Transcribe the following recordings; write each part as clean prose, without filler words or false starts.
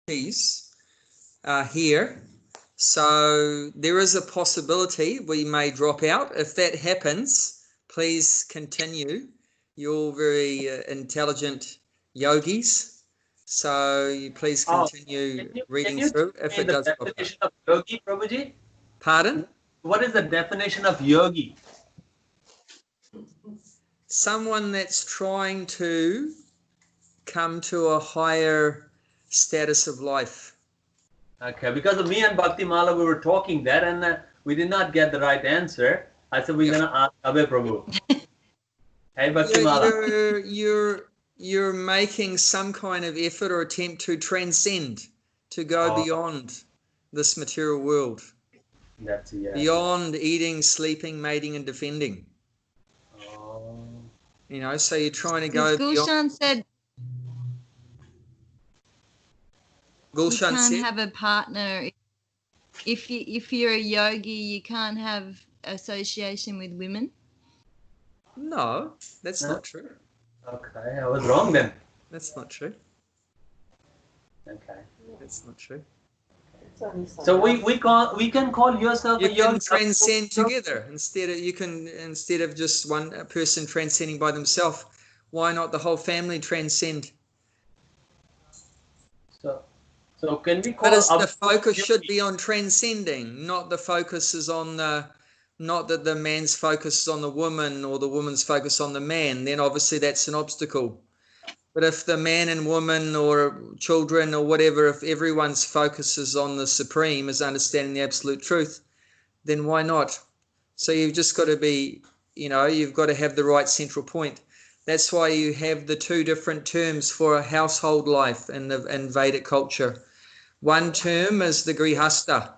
here. So there is a possibility we may drop out. If that happens, please continue. You're all very intelligent yogis. So you please continue reading through if it does drop out. Definition of yogi, Prabhuji? Pardon? What is the definition of yogi? Someone that's trying to come to a higher status of life. Okay, because of me and Bhakti Mala, we were talking that, and we did not get the right answer. I said we're gonna ask Abhay Prabhu. Hey, Bhakti Mala. You're making some kind of effort or attempt to transcend, to go beyond this material world. That's beyond eating, sleeping, mating, and defending. You know, so you're trying to go Gulshan said. Gulshan you can't said, have a partner if you're a yogi. You can't have association with women. No, that's not true. Okay, I was wrong then. That's not true. Okay, that's not true. So we can call yourself you a yogi. You can transcend together instead of just one person transcending by themselves. Why not the whole family transcend? So can we call? But the focus should be on transcending, not the focus is on the, not that the man's focus is on the woman or the woman's focus on the man. Then obviously that's an obstacle. But if the man and woman or children or whatever, if everyone's focus is on the supreme, is understanding the absolute truth, then why not? So you've just got to be, you know, you've got to have the right central point. That's why you have the two different terms for a household life in Vedic culture. One term is the grihasta.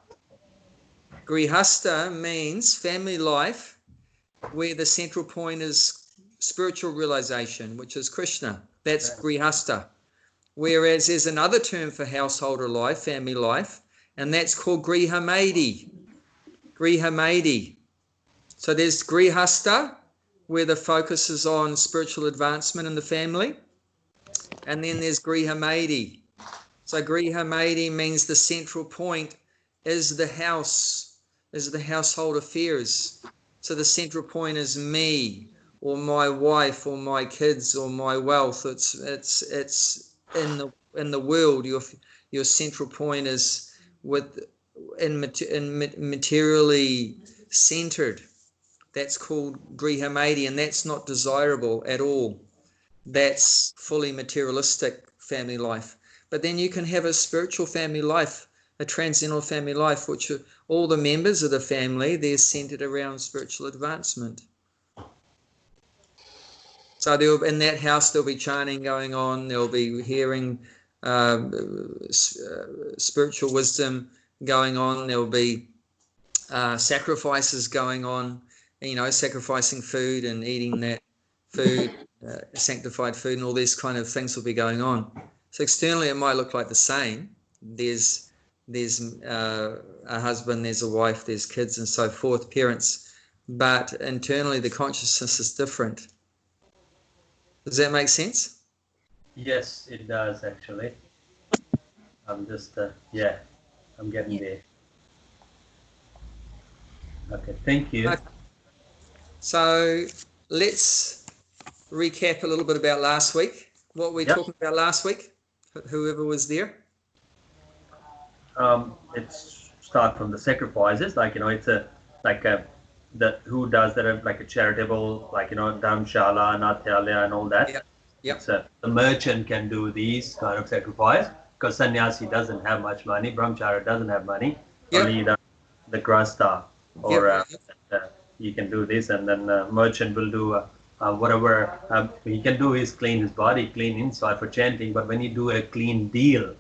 Grihasta means family life where the central point is spiritual realization, which is Krishna. That's grihasta. Whereas there's another term for householder life, family life, and that's called grihamedi. Grihamedi. So there's grihasta, where the focus is on spiritual advancement in the family. And then there's grihamedi. So grihamedi means the central point is the house, is the household affairs. So the central point is me, or my wife, or my kids, or my wealth. It's in the world. Your central point is materially centered. That's called grihamedi, and that's not desirable at all. That's fully materialistic family life. But then you can have a spiritual family life, a transcendental family life, which are all the members of the family, they're centered around spiritual advancement. So in that house there'll be chanting going on, there'll be hearing spiritual wisdom going on, there'll be sacrifices going on, you know, sacrificing food and eating that food, sanctified food, and all these kind of things will be going on. So externally it might look like the same. There's a husband, there's a wife, there's kids and so forth, parents, but internally the consciousness is different. Does that make sense? Yes, it does actually. I'm just, I'm getting there. Okay, thank you. Okay. So let's recap a little bit about last week. What were we talking about last week? Whoever was there. It's start from the sacrifices, like, you know, it's who does that, like a charitable, like, you know, Dhamshala, Natyalaya and all that. Yep. It's the merchant can do these kind of sacrifice because sannyasi doesn't have much money, brahmachari doesn't have money, only the grasta or he can do this, and then merchant will do whatever he can do is clean his body, clean inside for chanting, but when you do a clean deal,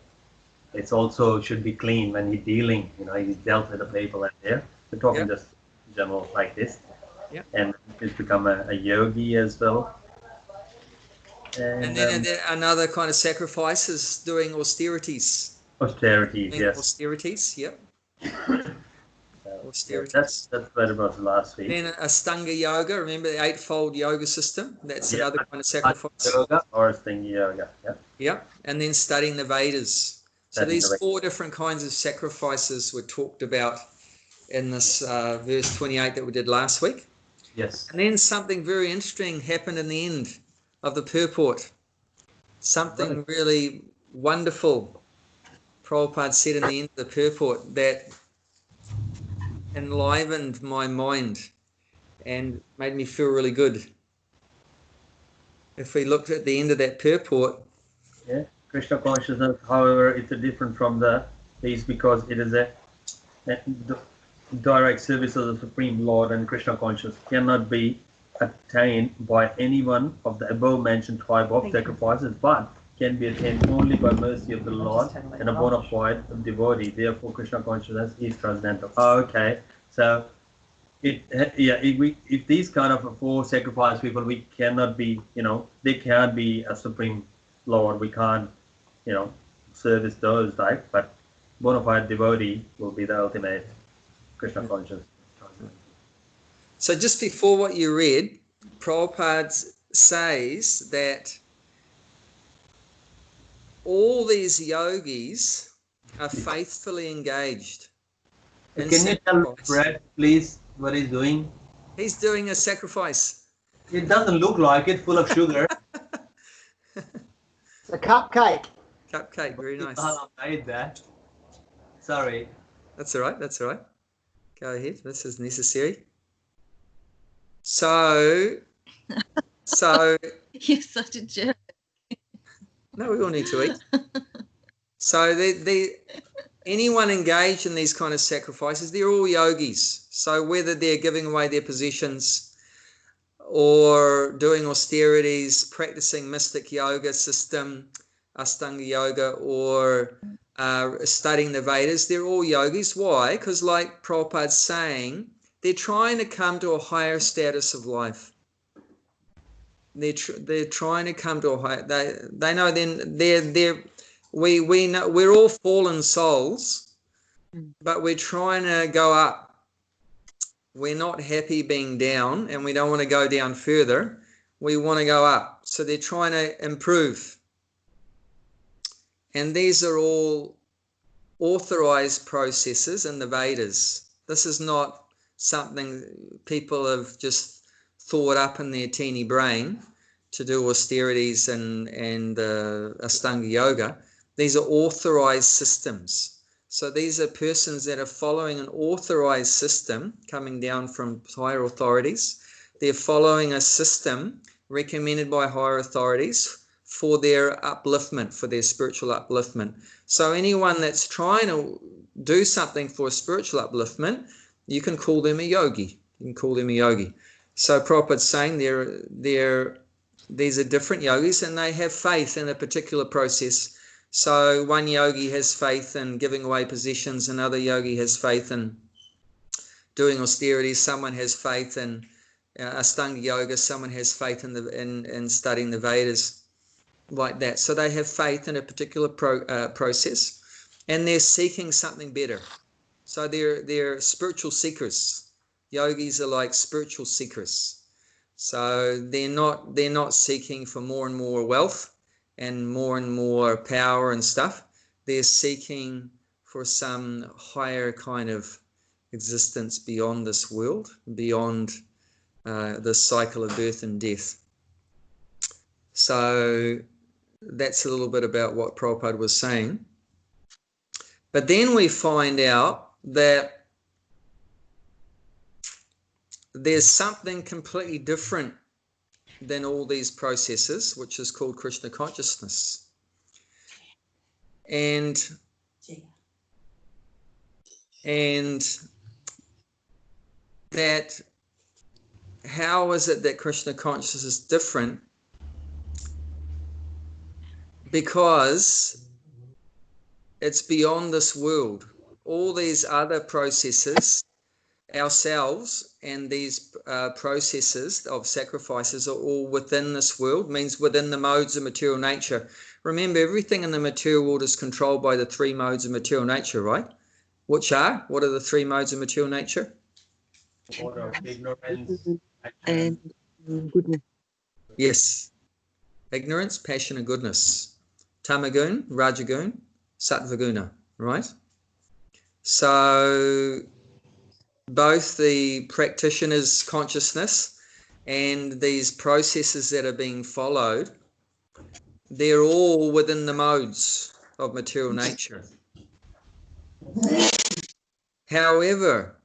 it's also should be clean when he's dealing, you know, he's dealt with the people and there. We're talking just general like this. And he's become a yogi as well. And then another kind of sacrifice is doing austerities. Austerities, yes. Austerities, yep. Austerities. That's what it was last week. Then Astanga Yoga, remember the eightfold yoga system? That's another kind of sacrifice. Yoga or Astanga Yoga, Yeah, and then studying the Vedas. So these 4 different kinds of sacrifices were talked about in this verse 28 that we did last week. Yes. And then something very interesting happened in the end of the purport. Something really wonderful Prabhupada said in the end of the purport that enlivened my mind and made me feel really good. If we looked at the end of that purport. Yeah, Krishna consciousness, however, it's different from these because it is a direct service of the Supreme Lord, and Krishna consciousness cannot be attained by any one of the above mentioned type of sacrifices, but can be attained only by mercy of the Lord and a bona fide devotee. Therefore, Krishna consciousness is transcendental. Okay, so if these kind of 4 sacrifice people, we cannot be, they can't be a Supreme Lord. We can't, service those type, but bona fide devotee will be the ultimate Krishna consciousness. So just before what you read, Prabhupada says that all these yogis are faithfully engaged. Can you tell Brad, please, what he's doing? He's doing a sacrifice. It doesn't look like it, full of sugar. It's a cupcake. Cupcake, very nice. I made that. Sorry. That's all right, that's all right. Go ahead, this is necessary. So You're such a jerk. No, we all need to eat. So anyone engaged in these kind of sacrifices, they're all yogis. So whether they're giving away their possessions or doing austerities, practicing mystic yoga system, Ashtanga yoga, or studying the Vedas, they're all yogis. Why? Because like Prabhupada's saying, they're trying to come to a higher status of life. They're trying to come to a higher. They know then we know we're all fallen souls, but we're trying to go up. We're not happy being down, and we don't want to go down further. We want to go up. So they're trying to improve. And these are all authorized processes in the Vedas. This is not something people have just thought up in their teeny brain to do austerities and Ashtanga yoga. These are authorized systems. So these are persons that are following an authorized system coming down from higher authorities. They're following a system recommended by higher authorities for their upliftment, for their spiritual upliftment. So anyone that's trying to do something for spiritual upliftment, you can call them a yogi. You can call them a yogi. So Prabhupada's saying these are different yogis, and they have faith in a particular process. So one yogi has faith in giving away possessions, another yogi has faith in doing austerities, someone has faith in Ashtanga yoga, someone has faith in studying the Vedas, like that. So they have faith in a particular process, and they're seeking something better. So they're spiritual seekers. Yogis are like spiritual seekers. So they're not seeking for more and more wealth and more power and stuff. They're seeking for some higher kind of existence beyond this world, beyond the cycle of birth and death. So that's a little bit about what Prabhupada was saying. But then we find out that there's something completely different than all these processes, which is called Krishna Consciousness. And that, how is it that Krishna Consciousness is different? Because it's beyond this world. All these other processes, ourselves and these processes of sacrifices are all within this world, means within the modes of material nature. Remember, everything in the material world is controlled by the 3 modes of material nature, right? What are the 3 modes of material nature? Order, ignorance, and goodness. Yes. Ignorance, passion, and goodness. Tamagun, Rajagun, Sattvaguna, right? So both the practitioner's consciousness and these processes that are being followed, they're all within the modes of material nature. However,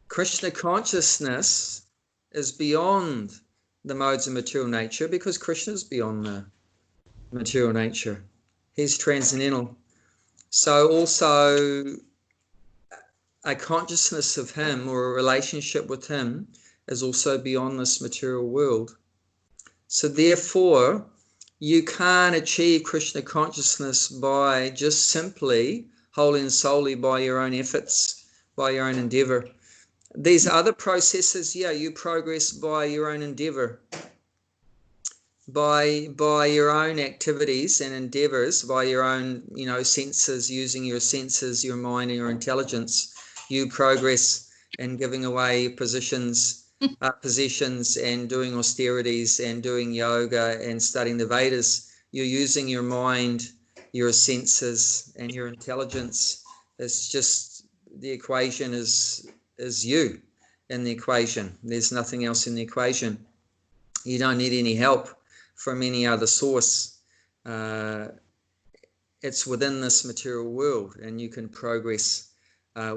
Krishna consciousness is beyond the modes of material nature because Krishna is beyond the material nature. He's transcendental. So also a consciousness of him or a relationship with him is also beyond this material world. So therefore, you can't achieve Krishna consciousness by just simply, wholly and solely by your own efforts, by your own endeavor. These other processes, yeah, you progress by your own endeavor, by your own activities and endeavors, by your own, senses, using your senses, your mind and your intelligence. You progress in giving away possessions and doing austerities and doing yoga and studying the Vedas. You're using your mind, your senses and your intelligence. It's just the equation is you in the equation. There's nothing else in the equation. You don't need any help from any other source. It's within this material world and you can progress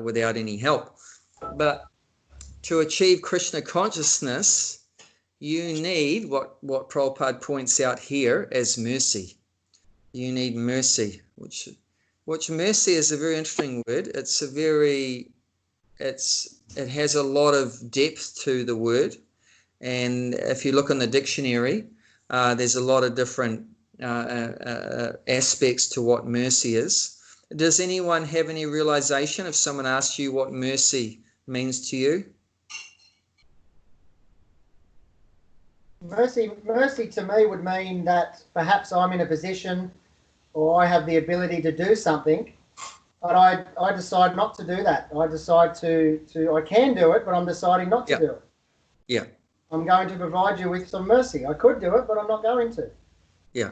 without any help. But to achieve Krishna consciousness, you need what Prabhupada points out here as mercy. You need mercy, which mercy is a very interesting word. It has a lot of depth to the word. And if you look in the dictionary, there's a lot of different aspects to what mercy is. Does anyone have any realization if someone asks you what mercy means to you? Mercy to me would mean that perhaps I'm in a position or I have the ability to do something, but I decide not to do that. I decide I can do it, but I'm deciding not to do it. Yeah. I'm going to provide you with some mercy. I could do it, but I'm not going to. Yeah.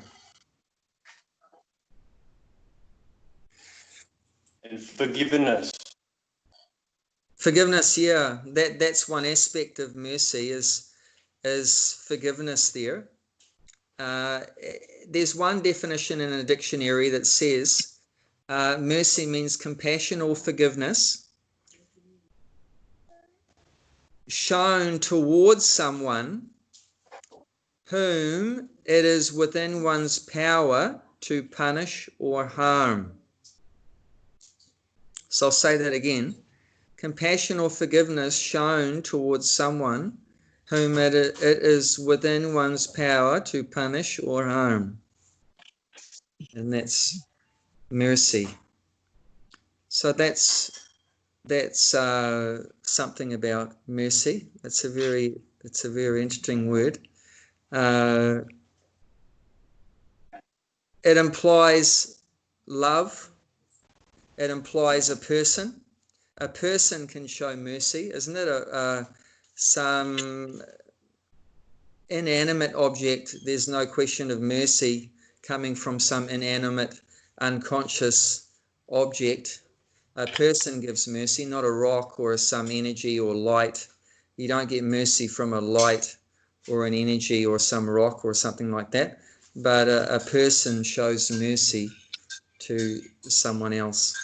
And forgiveness. Forgiveness, yeah. That's one aspect of mercy is forgiveness there. There's one definition in a dictionary that says mercy means compassion or forgiveness shown towards someone whom it is within one's power to punish or harm. So I'll say that again. Compassion or forgiveness shown towards someone whom it is within one's power to punish or harm. And that's mercy. So that's something about mercy. It's a very interesting word. It implies love. It implies a person. A person can show mercy, isn't it? Some inanimate object, there's no question of mercy coming from some inanimate, unconscious object. A person gives mercy, not a rock or some energy or light. You don't get mercy from a light or an energy or some rock or something like that. But a person shows mercy to someone else.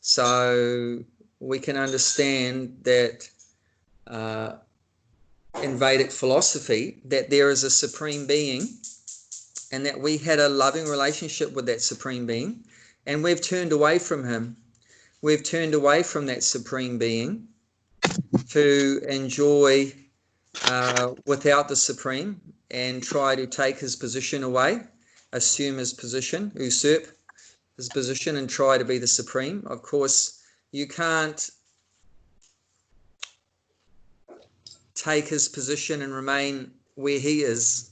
So we can understand that in Vedic philosophy that there is a supreme being and that we had a loving relationship with that supreme being and we've turned away from him. We've turned away from that supreme being to enjoy without the supreme and try to take his position away, assume his position, usurp his position and try to be the supreme. Of course, you can't take his position and remain where he is.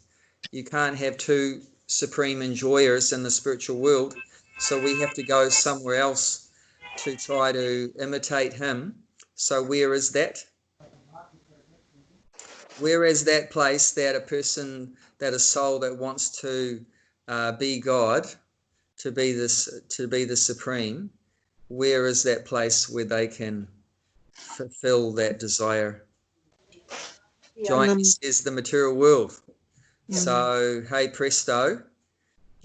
You can't have two supreme enjoyers in the spiritual world. So we have to go somewhere else to try to imitate him. So where is that? Where is that place that a person, that a soul that wants to be God to be the supreme, where is that place where they can fulfill that desire? Giant is the material world. So, hey presto,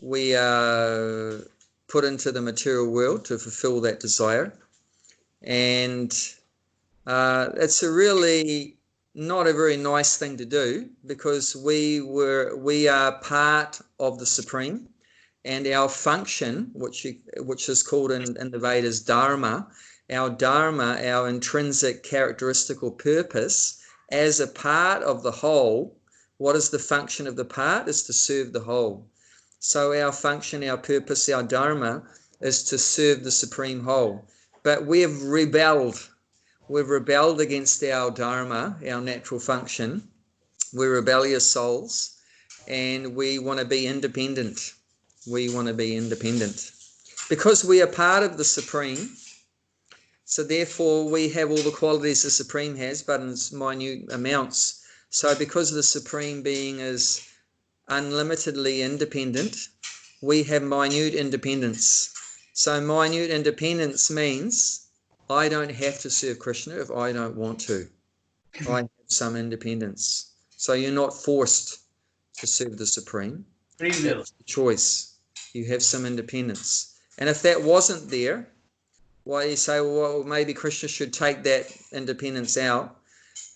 we are put into the material world to fulfill that desire. And it's a really not a very nice thing to do, because we are part of the Supreme, and our function, which is called in the Vedas dharma, our intrinsic characteristical purpose as a part of the whole. What is the function of the part? Is to serve the whole. So our function, our purpose, our dharma is to serve the supreme whole. But we have rebelled. We've rebelled against our dharma, our natural function. We're rebellious souls, and we want to be independent. We want to be independent because we are part of the Supreme. So therefore we have all the qualities the Supreme has, but in minute amounts. So because the Supreme Being is unlimitedly independent, we have minute independence. So minute independence means I don't have to serve Krishna if I don't want to. I have some independence. So you're not forced to serve the Supreme. Free will. That's the choice. You have some independence. And if that wasn't there, why you say, well, maybe Krishna should take that independence out,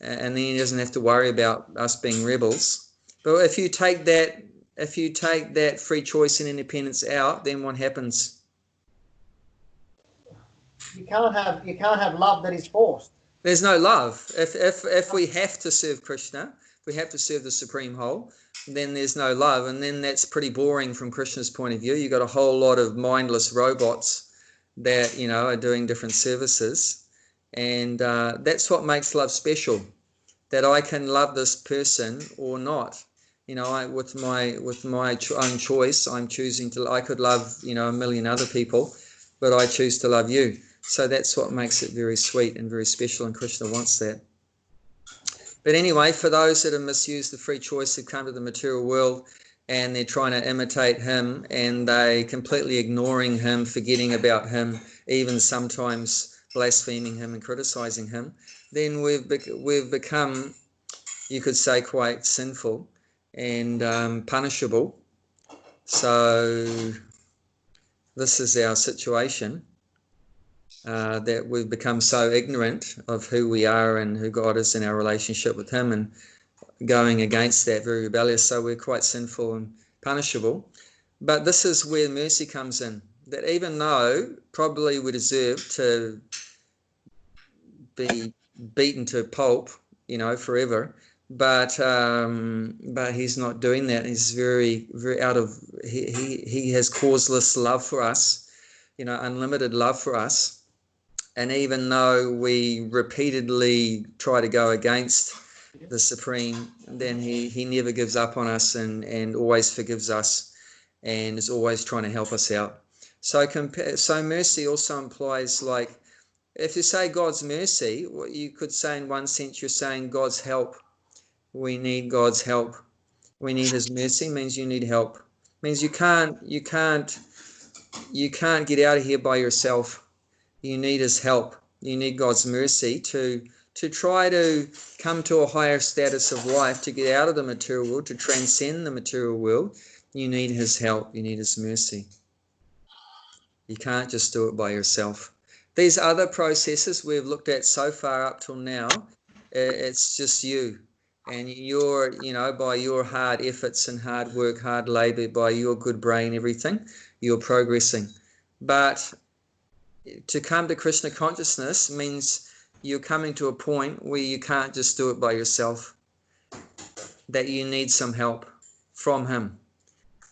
and then he doesn't have to worry about us being rebels. But if you take that free choice and independence out, then what happens? You can't have love that is forced. There's no love. If we have to serve Krishna, we have to serve the Supreme Whole, then there's no love, and then that's pretty boring from Krishna's point of view. You've got a whole lot of mindless robots that are doing different services, and that's what makes love special. That I can love this person or not. With my own choice, I'm choosing to. I could love a million other people, but I choose to love you. So that's what makes it very sweet and very special, and Krishna wants that. But anyway, for those that have misused the free choice, who come to the material world and they're trying to imitate him, and they completely ignoring him, forgetting about him, even sometimes blaspheming him and criticizing him, then we've become, you could say, quite sinful and punishable. So this is our situation. That we've become so ignorant of who we are and who God is in our relationship with him, and going against that, very rebellious. So we're quite sinful and punishable. But this is where mercy comes in, that even though probably we deserve to be beaten to pulp, forever, but he's not doing that. He's very, very he has causeless love for us, unlimited love for us. And even though we repeatedly try to go against the Supreme, then he never gives up on us, and always forgives us, and is always trying to help us out. So mercy also implies, like, if you say God's mercy, what you could say in one sense, you're saying God's help. We need God's help. We need his mercy. Means you need help. Means you can't get out of here by yourself. You need his help. You need God's mercy to try to come to a higher status of life, to get out of the material world, to transcend the material world. You need his help. You need his mercy. You can't just do it by yourself. These other processes we've looked at so far up till now, it's just you. And you're, by your hard efforts and hard work, hard labor, by your good brain, everything, you're progressing. But to come to Krishna consciousness means you're coming to a point where you can't just do it by yourself, that you need some help from him.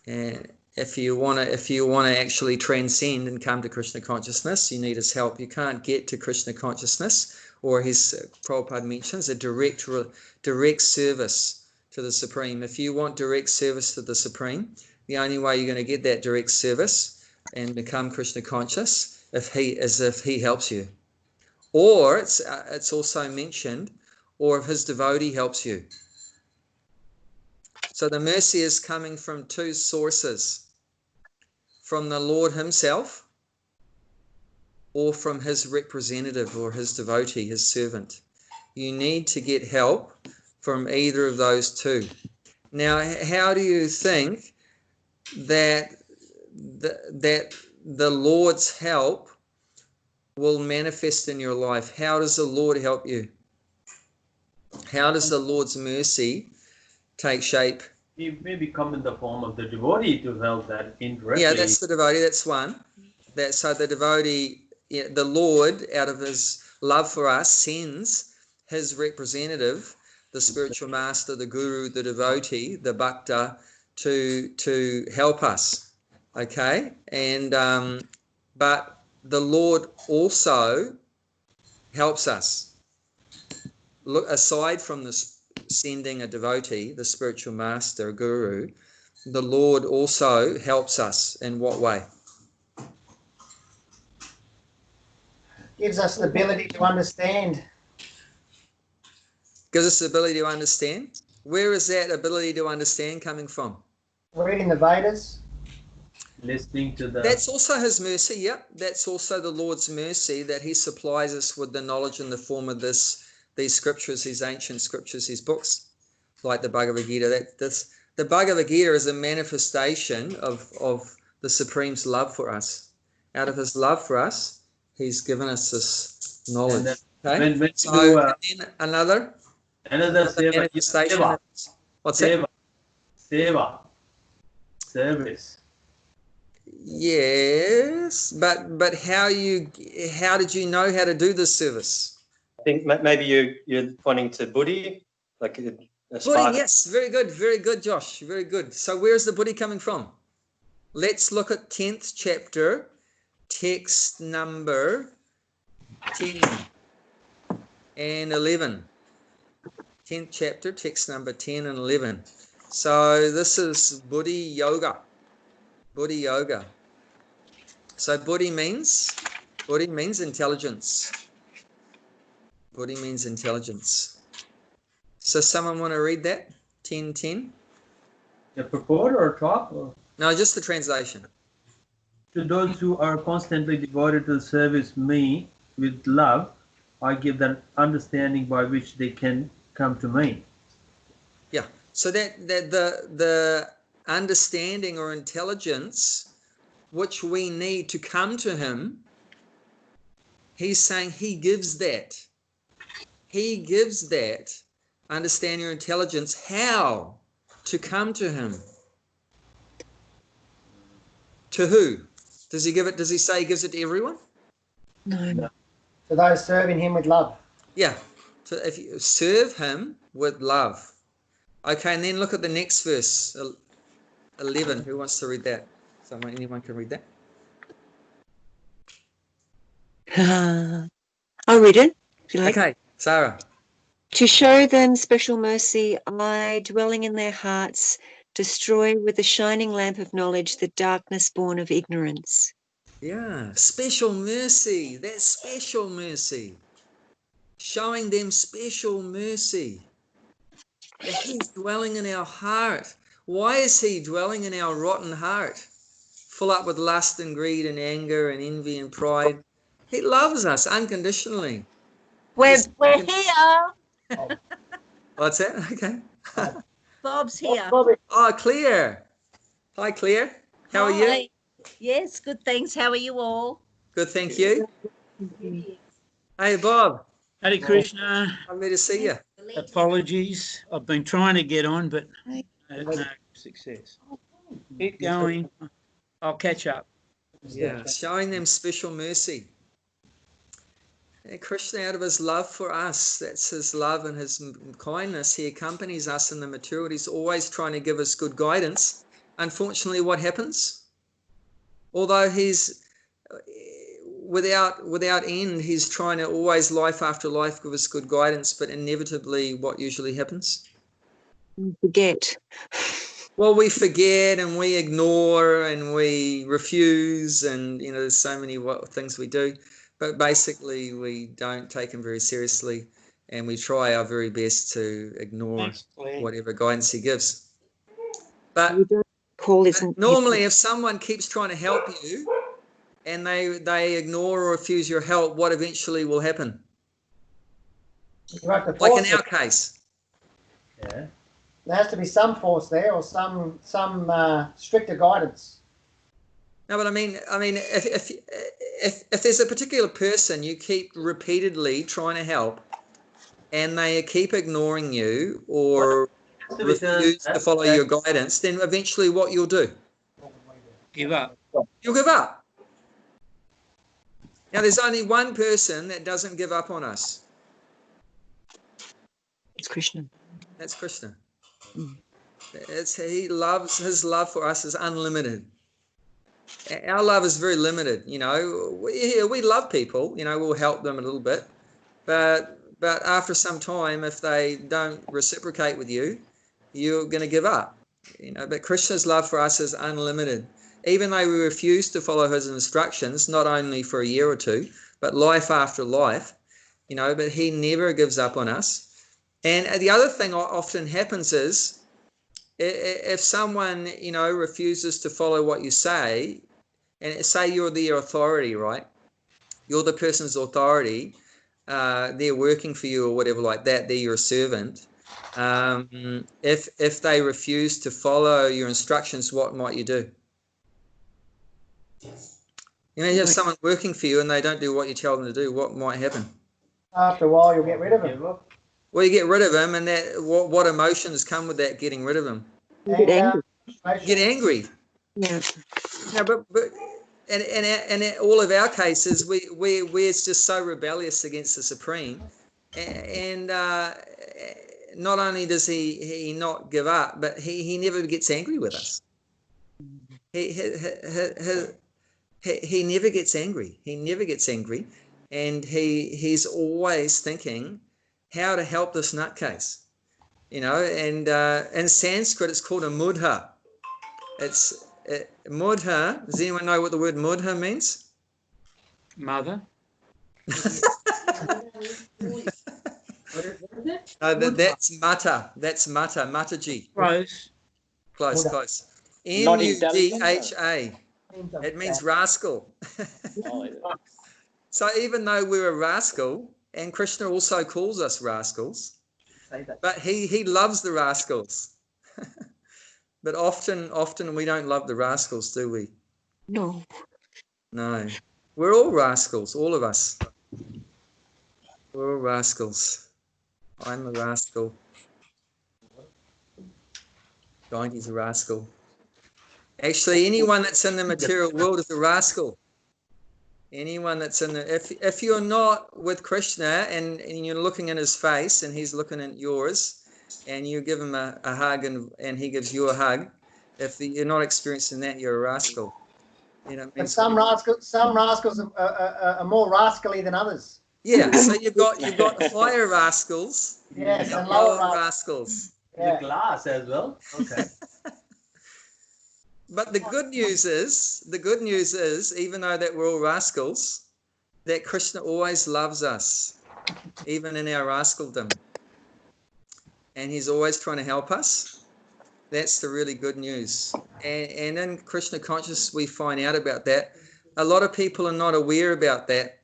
And if you want to actually transcend and come to Krishna consciousness, you need his help. You can't get to Krishna consciousness, or his, Prabhupada mentions, a direct service to the Supreme. If you want direct service to the Supreme, the only way you're going to get that direct service and become Krishna conscious if he helps you. Or it's also mentioned, or if his devotee helps you. So the mercy is coming from two sources. from the Lord himself or from his representative or his devotee, his servant. You need to get help from either of those two. Now, how do you think that the Lord's help will manifest in your life? How does the Lord help you? How does the Lord's mercy take shape? He may come in the form of the devotee to help that indirectly. Yeah, that's the devotee. That's one. So the devotee, the Lord, out of his love for us, sends his representative, the spiritual master, the guru, the devotee, the bhakta, to help us. Okay, and but the Lord also helps us. Look, aside from this sending a devotee, the spiritual master, guru, the Lord also helps us. In what way? Gives us the ability to understand. Gives us the ability to understand. Where is that ability to understand coming from? Reading the Vedas. Listening to the... That's also his mercy, yep. That's also the Lord's mercy, that he supplies us with the knowledge in the form of these scriptures, these ancient scriptures, these books, like the Bhagavad Gita. The Bhagavad Gita is a manifestation of the Supreme's love for us. Out of his love for us, he's given us this knowledge. Okay? When So do, another seva, manifestation. seva, What's seva, that? Seva, service. Yes, but how did you know how to do this service? I think maybe you're pointing to Buddhi, like a Buddhi, spark. yes, very good, Josh, very good. So where's the Buddhi coming from? Let's look at 10th chapter, text number 10 and 11. 10th chapter, text number 10 and 11. So this is Buddhi Yoga. Buddhi Yoga. So Buddhi means intelligence. Buddhi means intelligence. So someone want to read that? 10:10? A purport or talk? Or? No, just the translation. To those who are constantly devoted to service me with love, I give them understanding by which they can come to me. Yeah. So that the understanding or intelligence which we need to come to him, he's saying he gives that. He gives that understanding or intelligence how to come to him. To who? Does he give it? Does he say he gives it to everyone? No. To those serving him with love. Yeah. So if you serve him with love. Okay, and then look at the next verse, 11. Who wants to read that? Anyone can read that? I'll read it, if you like. Okay, Sarah. To show them special mercy, I, dwelling in their hearts, destroy with the shining lamp of knowledge the darkness born of ignorance. Yeah, special mercy. That's special mercy. Showing them special mercy. That he's dwelling in our heart. Why is he dwelling in our rotten heart? Full up with lust and greed and anger and envy and pride. He loves us unconditionally. We're here. What's that? Okay. Bob's here. Oh, Claire. Hi, Claire. How are you? Hi. Yes, good, thanks. How are you all? Good, thank you. Hey, Bob. Hare Krishna. Lovely to see you. Apologies. I've been trying to get on, but no success. Keep going. I'll catch up. Yeah, showing them special mercy. And Krishna, out of his love for us, that's his love and his kindness, he accompanies us in the material. He's always trying to give us good guidance. Unfortunately, what happens? Although he's without end, he's trying to always, life after life, give us good guidance, but inevitably what usually happens? Forget. Well, we forget and we ignore and we refuse, and there's so many things we do, but basically we don't take him very seriously, and we try our very best to ignore whatever guidance he gives. But call isn't. Normally, if someone keeps trying to help you and they ignore or refuse your help, what eventually will happen? You have to Like force in our it. case. Yeah. There has to be some force there, or some stricter guidance. No, but I mean, if there's a particular person you keep repeatedly trying to help, and they keep ignoring you or refuse to follow your guidance, then eventually what you'll do? Give up. You'll give up. Now, there's only one person that doesn't give up on us. It's Krishna. That's Krishna. Mm. His love for us is unlimited. Our love is very limited. You know, we love people. You know, we'll help them a little bit, but after some time, if they don't reciprocate with you, you're going to give up. You know, but Krishna's love for us is unlimited. Even though we refuse to follow his instructions, not only for a year or two, but life after life, you know, but he never gives up on us. And the other thing often happens is, if someone, you know, refuses to follow what you say, and say you're the authority, right? You're the person's authority. They're working for you or whatever like that. They're your servant. If they refuse to follow your instructions, what might you do? You know, you have someone working for you and they don't do what you tell them to do. What might happen? After a while, you'll get rid of them. Well, you get rid of them, and that what emotions come with that getting rid of them? Get angry. Get angry. Yeah. No, but and in all of our cases, we're just so rebellious against the Supreme, and not only does he not give up, but he never gets angry with us. He never gets angry. He never gets angry, and he's always thinking how to help this nutcase. You know, and in Sanskrit it's called a mudha. It's mudha. Does anyone know what the word mudha means? Mother. That's mata. That's mata. Mataji. Close. Close. Not intelligent, M-U-D-H-A. It means rascal. Oh, yeah. So even though we're a rascal, and Krishna also calls us rascals, but he loves the rascals. But often we don't love the rascals, do we? No. No. We're all rascals, all of us. We're all rascals. I'm a rascal. Gandhi's a rascal. Actually, anyone that's in the material world is a rascal. Anyone that's in the, if you're not with Krishna and you're looking in his face and he's looking at yours, and you give him a hug and he gives you a hug, if you're not experiencing that, you're a rascal. You know, But some rascals are more rascally than others. yeah. So you've got higher rascals, Yes, and lower lower rascals. The glass as well. Okay. But the good news is, even though that we're all rascals, that Krishna always loves us, even in our rascaldom. And he's always trying to help us. That's the really good news. And in Krishna Consciousness, we find out about that. A lot of people are not aware about that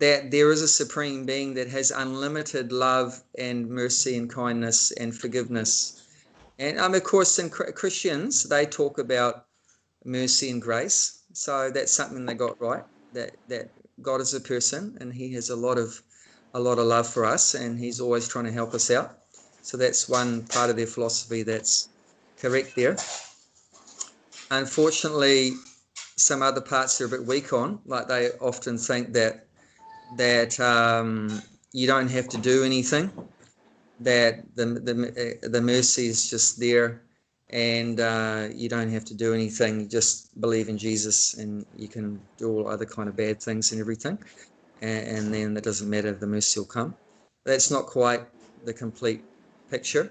there is a Supreme Being that has unlimited love and mercy and kindness and forgiveness. And of course, in Christians, they talk about mercy and grace. So that's something they got right, that God is a person and he has a lot of love for us, and he's always trying to help us out. So that's one part of their philosophy that's correct there. Unfortunately, some other parts are a bit weak on, like they often think that you don't have to do anything, that the mercy is just there, and you don't have to do anything. You just believe in Jesus, and you can do all other kind of bad things and everything, and then it doesn't matter, the mercy will come. That's not quite the complete picture.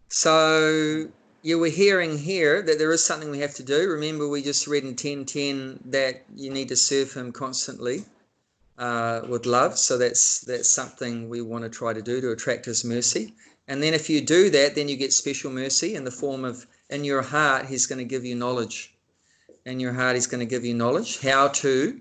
So you were hearing here that there is something we have to do. Remember, we just read in 10:10 that you need to serve him constantly with love. So that's something we want to try to do to attract his mercy. And then if you do that, then you get special mercy in the form of, in your heart, he's going to give you knowledge. In your heart, he's going to give you knowledge how to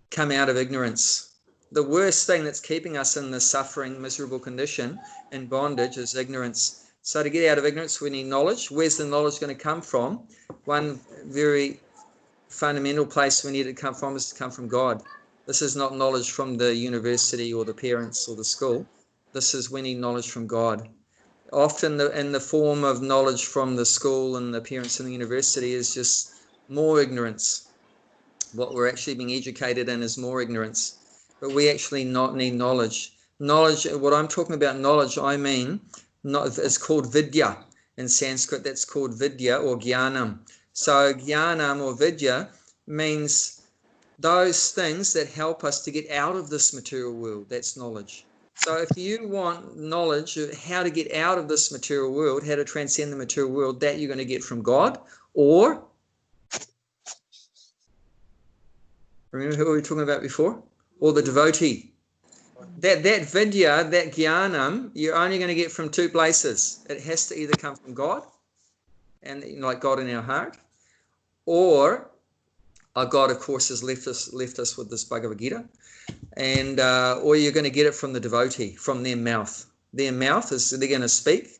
come out of ignorance. The worst thing that's keeping us in the suffering, miserable condition in bondage is ignorance. So to get out of ignorance, we need knowledge. Where's the knowledge going to come from? One very fundamental place we need it to come from is to come from God. This is not knowledge from the university or the parents or the school. This is, we need knowledge from God. Often in the form of knowledge from the school and the parents and the university is just more ignorance. What we're actually being educated in is more ignorance. But we actually not need knowledge. Knowledge, what I'm talking about knowledge, I mean, it's called vidya. In Sanskrit, that's called vidya or jnanam. So jnanam or vidya means those things that help us to get out of this material world. That's knowledge. So if you want knowledge of how to get out of this material world, how to transcend the material world, that you're going to get from God, or remember who we were talking about before? Or the devotee. That vidya, that jnanam, you're only going to get from two places. It has to either come from God, and like God in our heart, or our God, of course, has left us with this Bhagavad Gita, and or you're going to get it from the devotee, from their mouth. Their mouth is, they're going to speak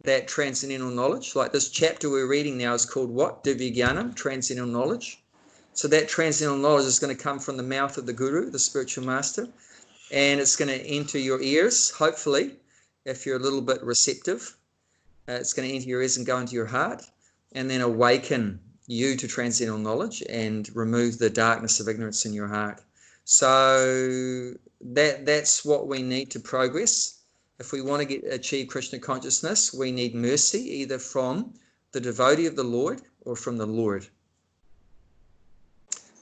that transcendental knowledge. Like this chapter we're reading now is called what? Divya Jnanam, transcendental knowledge. So that transcendental knowledge is going to come from the mouth of the Guru, the spiritual master, and it's going to enter your ears, hopefully, if you're a little bit receptive. It's going to enter your ears and go into your heart, and then awaken you to transcendental knowledge and remove the darkness of ignorance in your heart. So that's what we need to progress. If we want to achieve Krishna consciousness, we need mercy, either from the devotee of the Lord or from the Lord.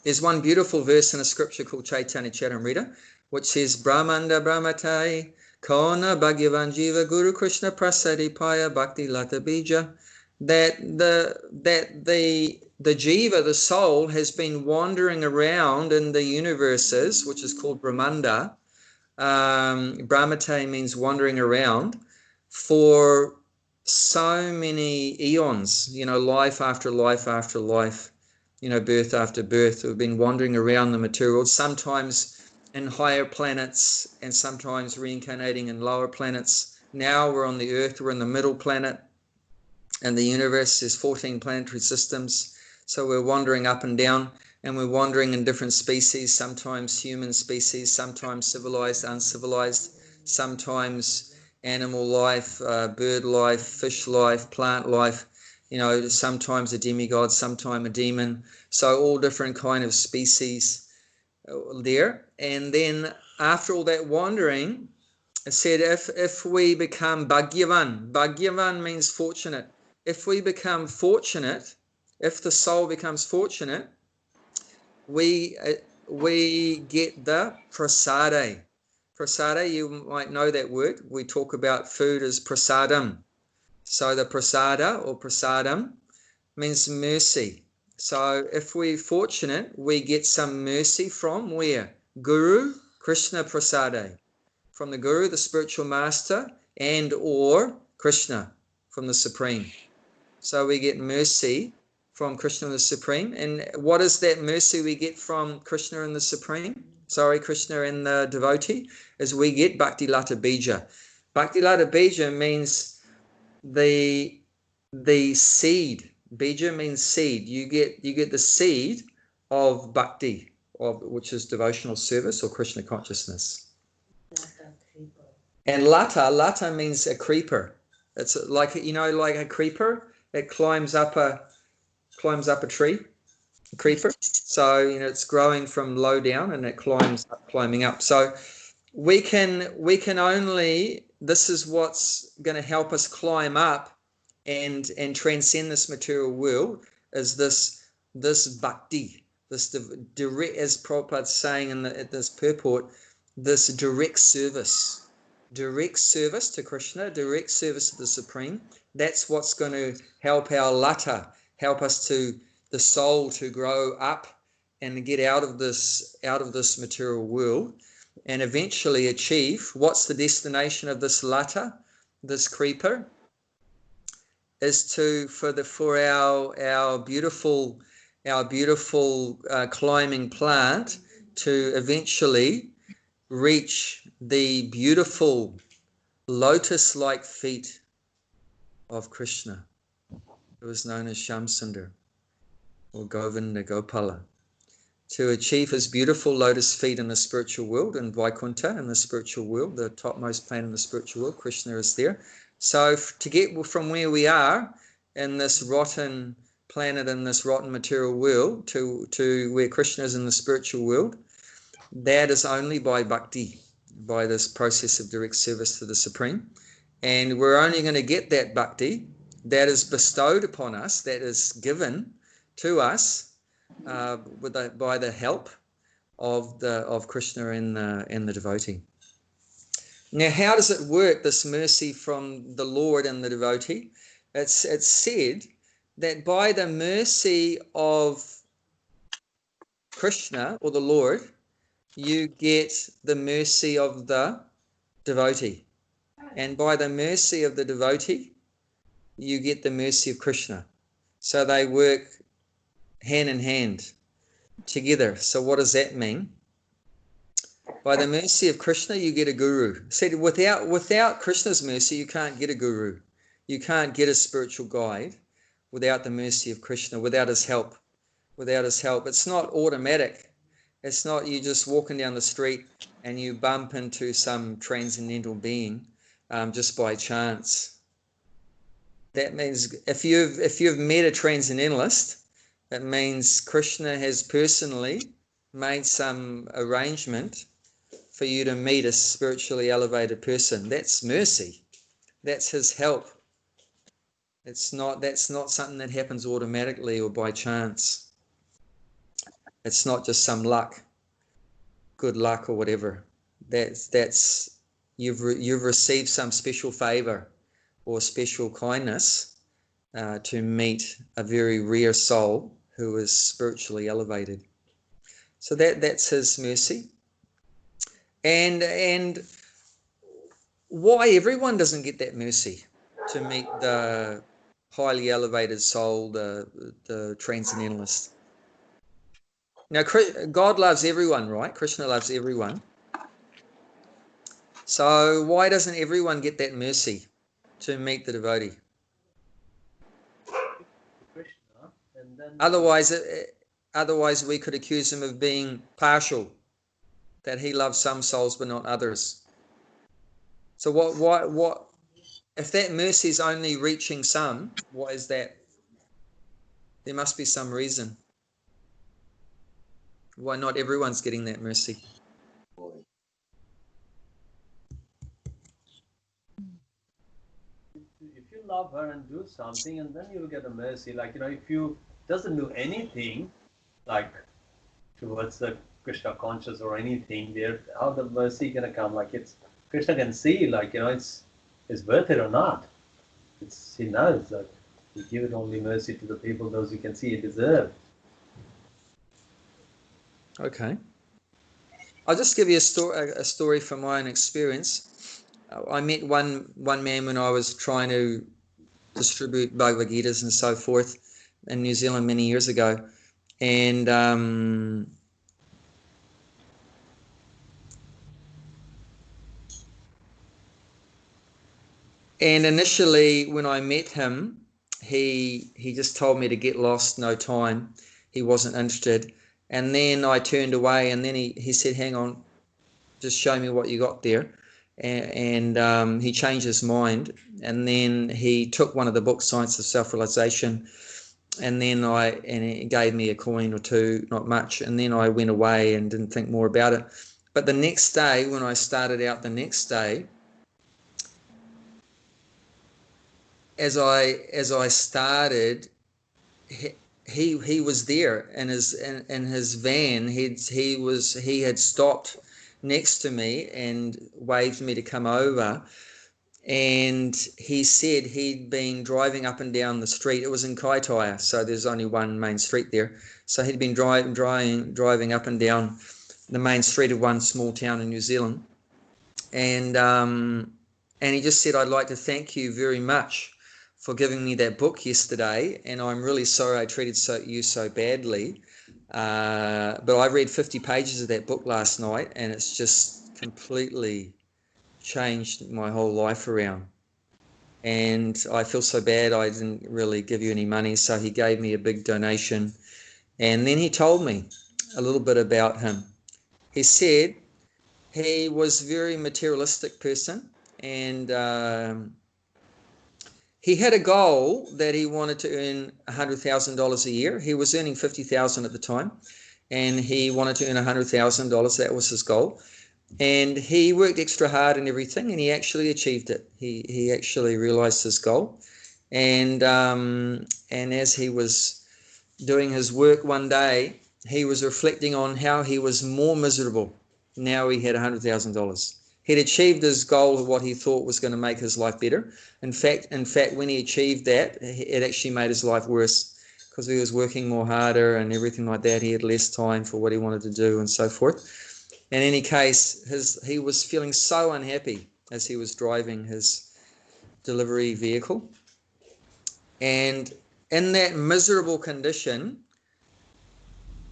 There's one beautiful verse in a scripture called Chaitanya Charitamrita, which says, Brahmanda Brahmatai, Kona Bhagavan Jiva Guru Krishna Prasadi Paya Bhakti Lata Bija, that the jiva, the soul, has been wandering around in the universes, which is called Brahmanda. Brahmate means wandering around, for so many eons, life after life after life, birth after birth. We've been wandering around the material world, sometimes in higher planets and sometimes reincarnating in lower planets. Now we're on the earth, we're in the middle planet, and the universe is 14 planetary systems. So we're wandering up and down, and we're wandering in different species, sometimes human species, sometimes civilized, uncivilized, sometimes animal life, bird life, fish life, plant life, sometimes a demigod, sometimes a demon. So all different kind of species there. And then after all that wandering, it said if we become Bhagyavan means fortunate. If we become fortunate, if the soul becomes fortunate, we get the prasade. Prasade, you might know that word. We talk about food as prasadam. So the prasada or prasadam means mercy. So if we're fortunate, we get some mercy from where? Guru, Krishna Prasade. From the Guru, the spiritual master, and or Krishna from the Supreme. So we get mercy from Krishna and the Supreme. And what is that mercy we get from Krishna and the Supreme? Krishna and the devotee, is we get Bhakti Lata Bija. Bhakti Lata Bija means the seed. Bija means seed. You get the seed of bhakti, which is devotional service or Krishna consciousness. And lata means a creeper. It's like a creeper. It climbs up a tree. A creeper. So it's growing from low down and it climbing up. So we can only, this is what's going to help us climb up and transcend this material world, is this bhakti, this direct, as Prabhupada's saying in this purport, this direct service to Krishna, direct service to the Supreme. That's what's going to help our lata, help us the soul to grow up and get out of this material world, and eventually achieve, what's the destination of this lata? this creeper, is for our beautiful climbing plant to eventually reach the beautiful lotus-like feet of Krishna, who is known as Shamsundar or Govinda Gopala, to achieve his beautiful lotus feet in the spiritual world, in Vaikuntha, in the spiritual world, the topmost plane in the spiritual world. Krishna is there. So to get from where we are in this rotten planet, in this rotten material world, to where Krishna is in the spiritual world, that is only by bhakti, by this process of direct service to the Supreme. And we're only going to get that bhakti that is bestowed upon us, that is given to us by the help of Krishna and the devotee. Now, how does it work, this mercy from the Lord and the devotee? It's said that by the mercy of Krishna or the Lord, you get the mercy of the devotee. And by the mercy of the devotee, you get the mercy of Krishna. So they work hand in hand together. So what does that mean? By the mercy of Krishna, you get a guru. See, without Krishna's mercy, you can't get a guru. You can't get a spiritual guide without the mercy of Krishna, without his help. Without his help. It's not automatic. It's not you just walking down the street and you bump into some transcendental being just by chance. That means if you've met a transcendentalist, that means Krishna has personally made some arrangement for you to meet a spiritually elevated person. That's mercy. That's his help. That's not something that happens automatically or by chance. It's not just some luck, good luck or whatever. That's you've received some special favor or special kindness to meet a very rare soul who is spiritually elevated. So that's his mercy. And why everyone doesn't get that mercy to meet the highly elevated soul, the transcendentalist. Now, God loves everyone, right? Krishna loves everyone. So why doesn't everyone get that mercy to meet the devotee? Otherwise we could accuse him of being partial, that he loves some souls but not others. So what if that mercy is only reaching some, why is that? There must be some reason why not everyone's getting that mercy. If you love her and do something, and then you'll get a mercy. Like, if you doesn't do anything, like towards the Krishna conscious or anything, there, how the mercy gonna come? Like, it's Krishna can see, like, it's worth it or not. He knows that he gives only mercy to the people those who can see and deserve. Okay. I'll just give you a story from my own experience. I met one man when I was trying to distribute Bhagavad Gitas and so forth in New Zealand many years ago. And initially when I met him, he just told me to get lost, no time. He wasn't interested. And then I turned away, and then he said, hang on, just show me what you got there. And he changed his mind. And then he took one of the books, Science of Self-Realization, and then he gave me a coin or two, not much. And then I went away and didn't think more about it. But the next day, when I started out the next day, as I started, he was there in his van. He had stopped next to me and waved me to come over, and he said he'd been driving up and down the street. It was in Kaitaia, so there's only one main street there. So he'd been driving up and down the main street of one small town in New Zealand, and And he just said, I'd like to thank you very much for giving me that book yesterday, and I'm really sorry I treated you so badly. But I read 50 pages of that book last night, and it's just completely changed my whole life around. And I feel so bad I didn't really give you any money, so he gave me a big donation. And then he told me a little bit about him. He said he was a very materialistic person, and he had a goal that he wanted to earn $100,000 a year. He was earning $50,000 at the time, and he wanted to earn $100,000. That was his goal. And he worked extra hard and everything, and he actually achieved it. He actually realized his goal. And as he was doing his work one day, he was reflecting on how he was more miserable now he had $100,000. He'd achieved his goal of what he thought was going to make his life better. In fact, when he achieved that, it actually made his life worse, because he was working more harder and everything like that. He had less time for what he wanted to do and so forth. In any case, he was feeling so unhappy as he was driving his delivery vehicle. And in that miserable condition,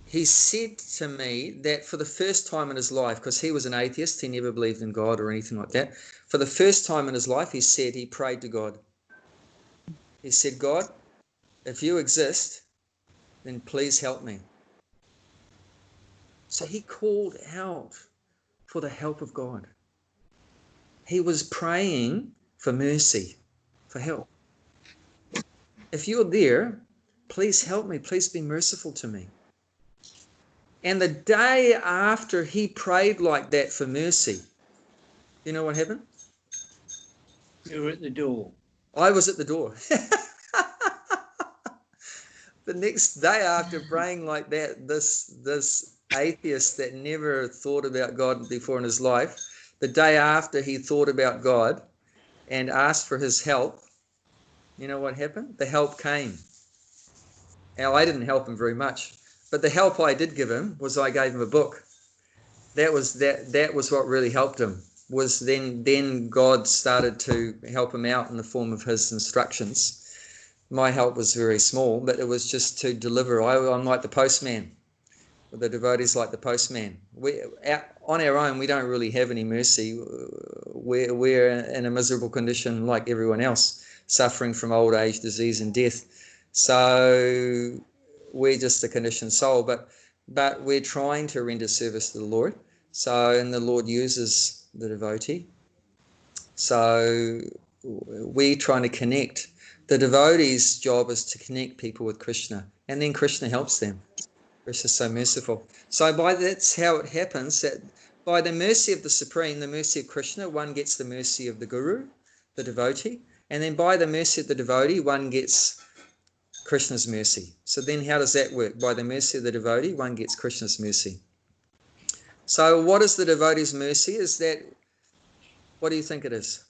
he said to me that for the first time in his life, because he was an atheist, he never believed in God or anything like that. For the first time in his life, he said he prayed to God. He said, God, if you exist, then please help me. So he called out for the help of God. He was praying for mercy, for help. If you're there, please help me. Please be merciful to me. And the day after he prayed like that for mercy, you know what happened? You were at the door. I was at the door. The next day after praying like that, this atheist that never thought about God before in his life, the day after he thought about God and asked for his help, you know what happened? The help came. Now, I didn't help him very much, but the help I did give him was I gave him a book. That was what really helped him. Was then God started to help him out in the form of his instructions. My help was very small, but it was just to deliver. I'm like the postman. The devotees like the postman. On our own, we don't really have any mercy. We're in a miserable condition like everyone else, suffering from old age, disease, and death. So we're just a conditioned soul, but we're trying to render service to the Lord. So, and the Lord uses the devotee. So we're trying to connect. The devotee's job is to connect people with Krishna, and then Krishna helps them. Krishna's so merciful. So that's how it happens, that by the mercy of the Supreme, the mercy of Krishna, one gets the mercy of the Guru, the devotee, and then by the mercy of the devotee, one gets Krishna's mercy. So then how does that work? By the mercy of the devotee, one gets Krishna's mercy. So what is the devotee's mercy? Is that, what do you think it is?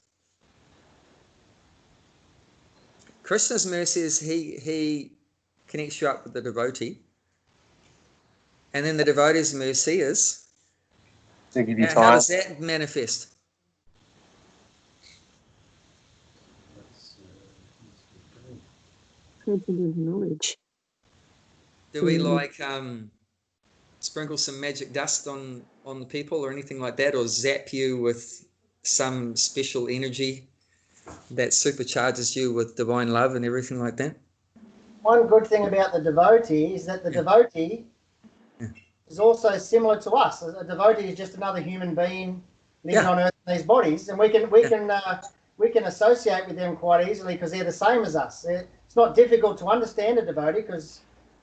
Krishna's mercy is he connects you up with the devotee. And then the devotee's mercy is, To give you how time. does that manifest? Transcendental knowledge. Do we sprinkle some magic dust on the people or anything like that, or zap you with some special energy that supercharges you with divine love and everything like that? One good thing about the devotee is that the devotee is also similar to us. A devotee is just another human being living on earth in these bodies, and we can associate with them quite easily because they're the same as us. It's not difficult to understand a devotee because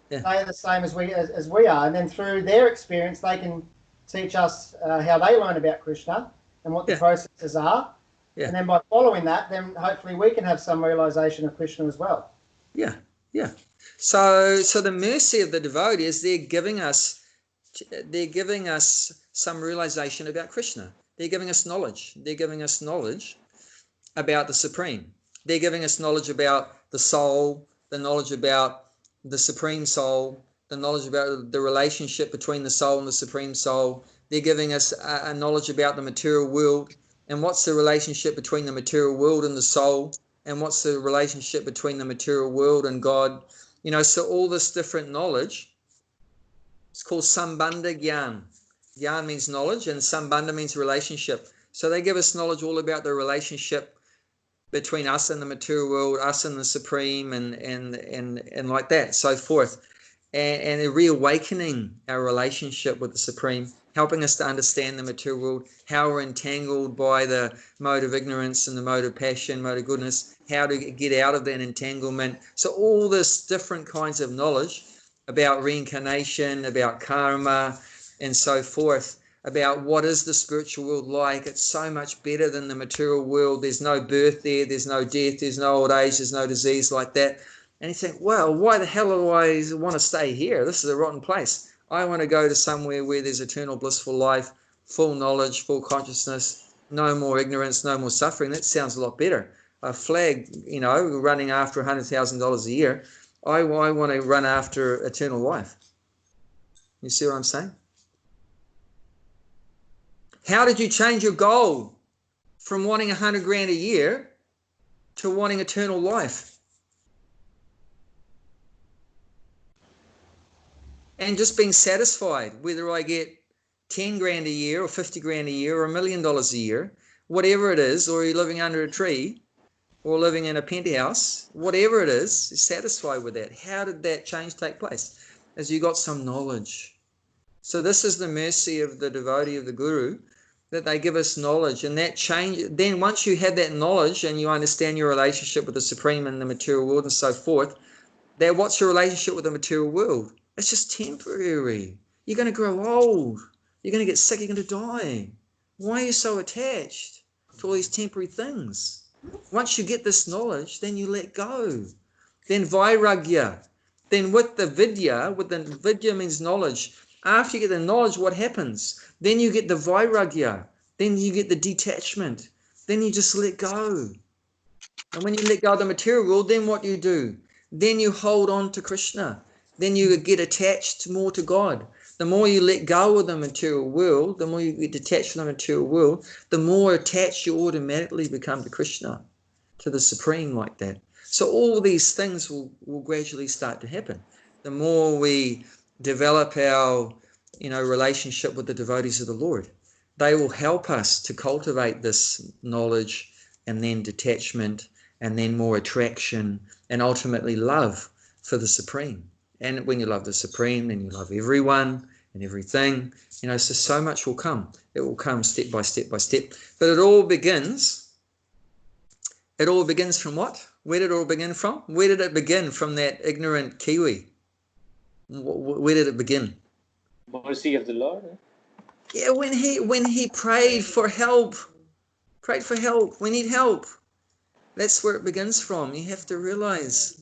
they are the same as we are, and then through their experience they can teach us how they learn about Krishna and what the processes are. And then by following that, then hopefully we can have some realization of Krishna as well. So the mercy of the devotee is they're giving us some realization about Krishna. They're giving us knowledge. They're giving us knowledge about the Supreme. They're giving us knowledge about the soul, the knowledge about the Supreme Soul, the knowledge about the relationship between the soul and the Supreme Soul. They're giving us a knowledge about the material world, And what's the relationship between the material world and the soul? And what's the relationship between the material world and God? You know, so all this different knowledge, it's called Sambandha Gyan. Gyan means knowledge, and Sambandha means relationship. So they give us knowledge all about the relationship between us and the material world, us and the Supreme, and like that, so forth. And reawakening our relationship with the Supreme, helping us to understand the material world, how we're entangled by the mode of ignorance and the mode of passion, mode of goodness, how to get out of that entanglement. So all this different kinds of knowledge about reincarnation, about karma, and so forth, about what is the spiritual world like. It's so much better than the material world. There's no birth there, there's no death, there's no old age, there's no disease like that. And you think, well, why the hell do I want to stay here? This is a rotten place. I want to go to somewhere where there's eternal blissful life, full knowledge, full consciousness, no more ignorance, no more suffering. That sounds a lot better. A flag, you know, running after $100,000 a year. I want to run after eternal life. You see what I'm saying? How did you change your goal from wanting 100 grand a year to wanting eternal life? And just being satisfied, whether I get 10 grand a year or 50 grand a year or $1 million a year, whatever it is, or you're living under a tree or living in a penthouse, whatever it is, satisfied with that. How did that change take place? As you got some knowledge. So this is the mercy of the devotee of the Guru, that they give us knowledge, and that change. Then once you have that knowledge and you understand your relationship with the Supreme and the material world and so forth, then what's your relationship with the material world? It's just temporary. You're going to grow old. You're going to get sick. You're going to die. Why are you so attached to all these temporary things? Once you get this knowledge, then you let go. Then vairagya. Then with the vidya means knowledge. After you get the knowledge, what happens? Then you get the vairagya. Then you get the detachment. Then you just let go. And when you let go of the material world, then what do? Then you hold on to Krishna. Then you get attached more to God. The more you let go of the material world, the more you get detached from the material world, the more attached you automatically become to Krishna, to the Supreme, like that. So all these things will gradually start to happen. The more we develop our, relationship with the devotees of the Lord, they will help us to cultivate this knowledge, and then detachment, and then more attraction, and ultimately love for the Supreme. And when you love the Supreme, then you love everyone and everything. So much will come. It will come step by step by step. But it all begins from what? Where did it all begin from? Where did it begin? From that ignorant Kiwi. Where did it begin? Mercy of the Lord. Yeah, when he prayed for help. Prayed for help. We need help. That's where it begins from. You have to realize.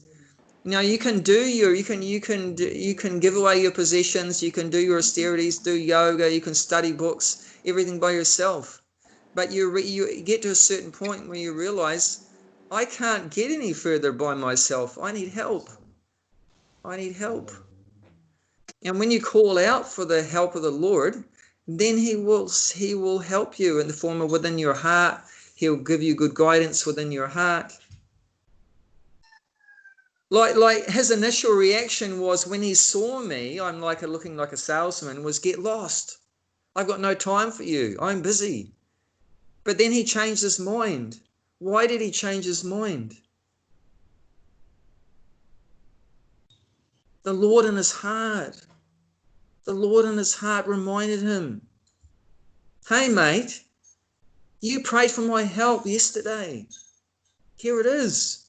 You can give away your possessions, you can do your austerities, do yoga, you can study books, everything by yourself. But you get to a certain point where you realize, I can't get any further by myself. I need help. And when you call out for the help of the Lord, then he will help you in the form of within your heart. He'll give you good guidance within your heart. Like his initial reaction was, when he saw me, I'm looking like a salesman, was get lost. I've got no time for you. I'm busy. But then he changed his mind. Why did he change his mind? The Lord in his heart reminded him, hey mate, you prayed for my help yesterday. Here it is.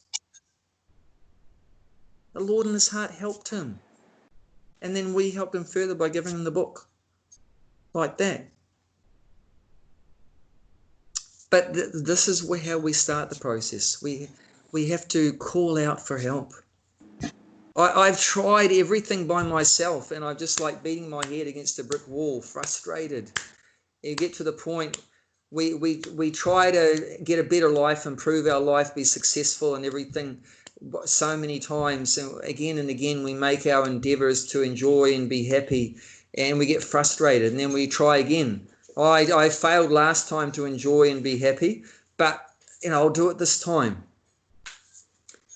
The Lord in his heart helped him. And then we helped him further by giving him the book. Like that. But this is how we start the process. We have to call out for help. I've tried everything by myself, and I'm just like beating my head against a brick wall, frustrated. You get to the point we try to get a better life, improve our life, be successful and everything. So many times, and again we make our endeavors to enjoy and be happy, and we get frustrated, and then we try again, I failed last time to enjoy and be happy, but I'll do it this time.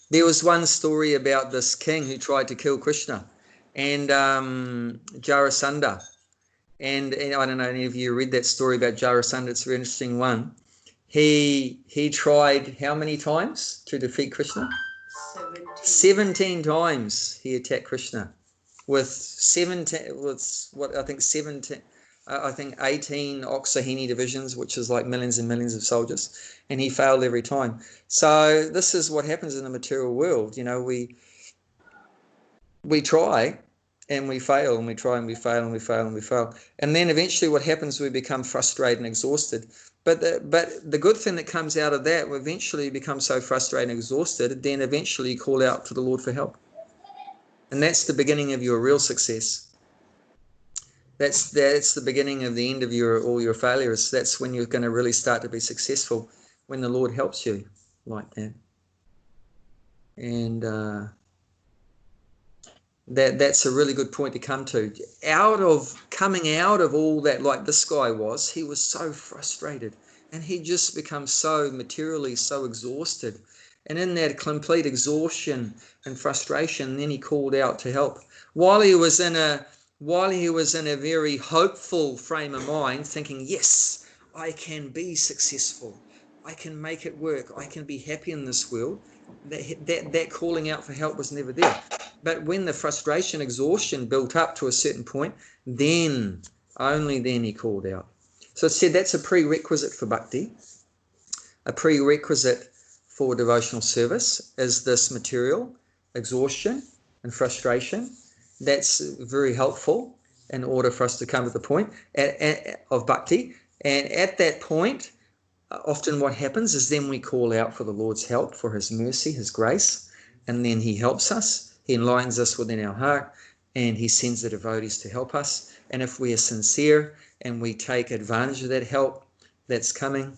There was one story about this king who tried to kill Krishna, and Jarasandha. And I don't know any of you read that story about Jarasandha. It's a very interesting one. He tried how many times to defeat Krishna? 17 times he attacked Krishna with 18 Oksahini divisions, which is like millions and millions of soldiers, and he failed every time. So this is what happens in the material world. We try and we fail, and we try and we fail, and we fail and we fail, and then eventually what happens, we become frustrated and exhausted. But the good thing that comes out of that, we eventually become so frustrated and exhausted, then eventually you call out to the Lord for help. And that's the beginning of your real success. That's the beginning of the end of all your failures. That's when you're going to really start to be successful, when the Lord helps you like that. And that's a really good point to come to. Coming out of all that, like this guy was, he was so frustrated, and he just becomes so materially so exhausted. And in that complete exhaustion and frustration, then he called out to help. While he was in a very hopeful frame of mind, thinking, yes, I can be successful, I can make it work, I can be happy in this world, that calling out for help was never there. But when the frustration, exhaustion built up to a certain point, then, only then he called out. So it said that's a prerequisite for bhakti. A prerequisite for devotional service is this material exhaustion and frustration. That's very helpful in order for us to come to the point of bhakti. And at that point, often what happens is then we call out for the Lord's help, for his mercy, his grace, and then he helps us. He enlightens us within our heart, and he sends the devotees to help us. And if we are sincere and we take advantage of that help that's coming,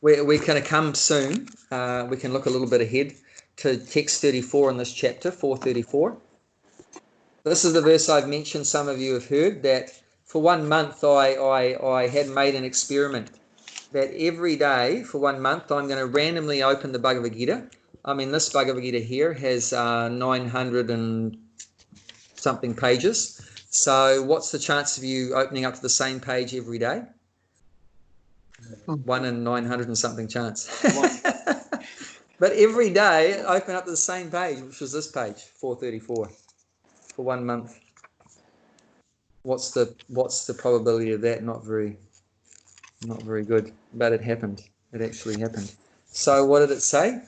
we're going to come soon. We can look a little bit ahead to text 34 in this chapter, 434. This is the verse I've mentioned. Some of you have heard that for 1 month I had made an experiment that every day for 1 month I'm going to randomly open the Bhagavad Gita. I mean, this Bhagavad Gita here has 900 and something pages. So what's the chance of you opening up to the same page every day? 1 in 900 and something chance. But every day open up to the same page, which was this page, 434, for 1 month. What's the probability of that? Not very good. But it happened. It actually happened. So what did it say?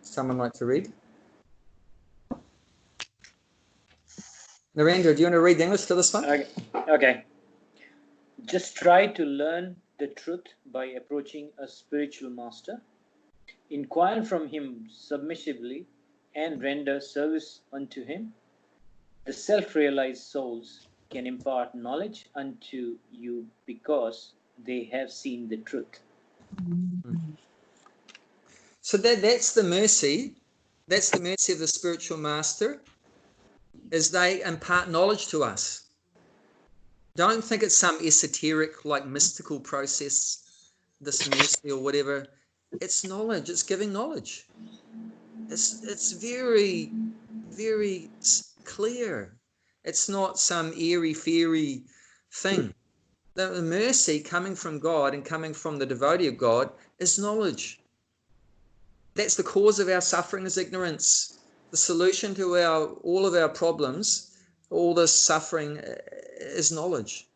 Someone like to read? Narendra, do you want to read the English to this one? Okay. Just try to learn the truth by approaching a spiritual master. Inquire from him submissively and render service unto him. The self-realized souls can impart knowledge unto you because they have seen the truth. So that's the mercy. That's the mercy of the spiritual master, is they impart knowledge to us. Don't think it's some esoteric, like mystical process, this mercy or whatever. It's knowledge. It's giving knowledge. It's very, very clear. It's not some airy-fairy thing. The mercy coming from God and coming from the devotee of God is knowledge. That's the cause of our suffering is ignorance. The solution to all of our problems, all this suffering, is knowledge.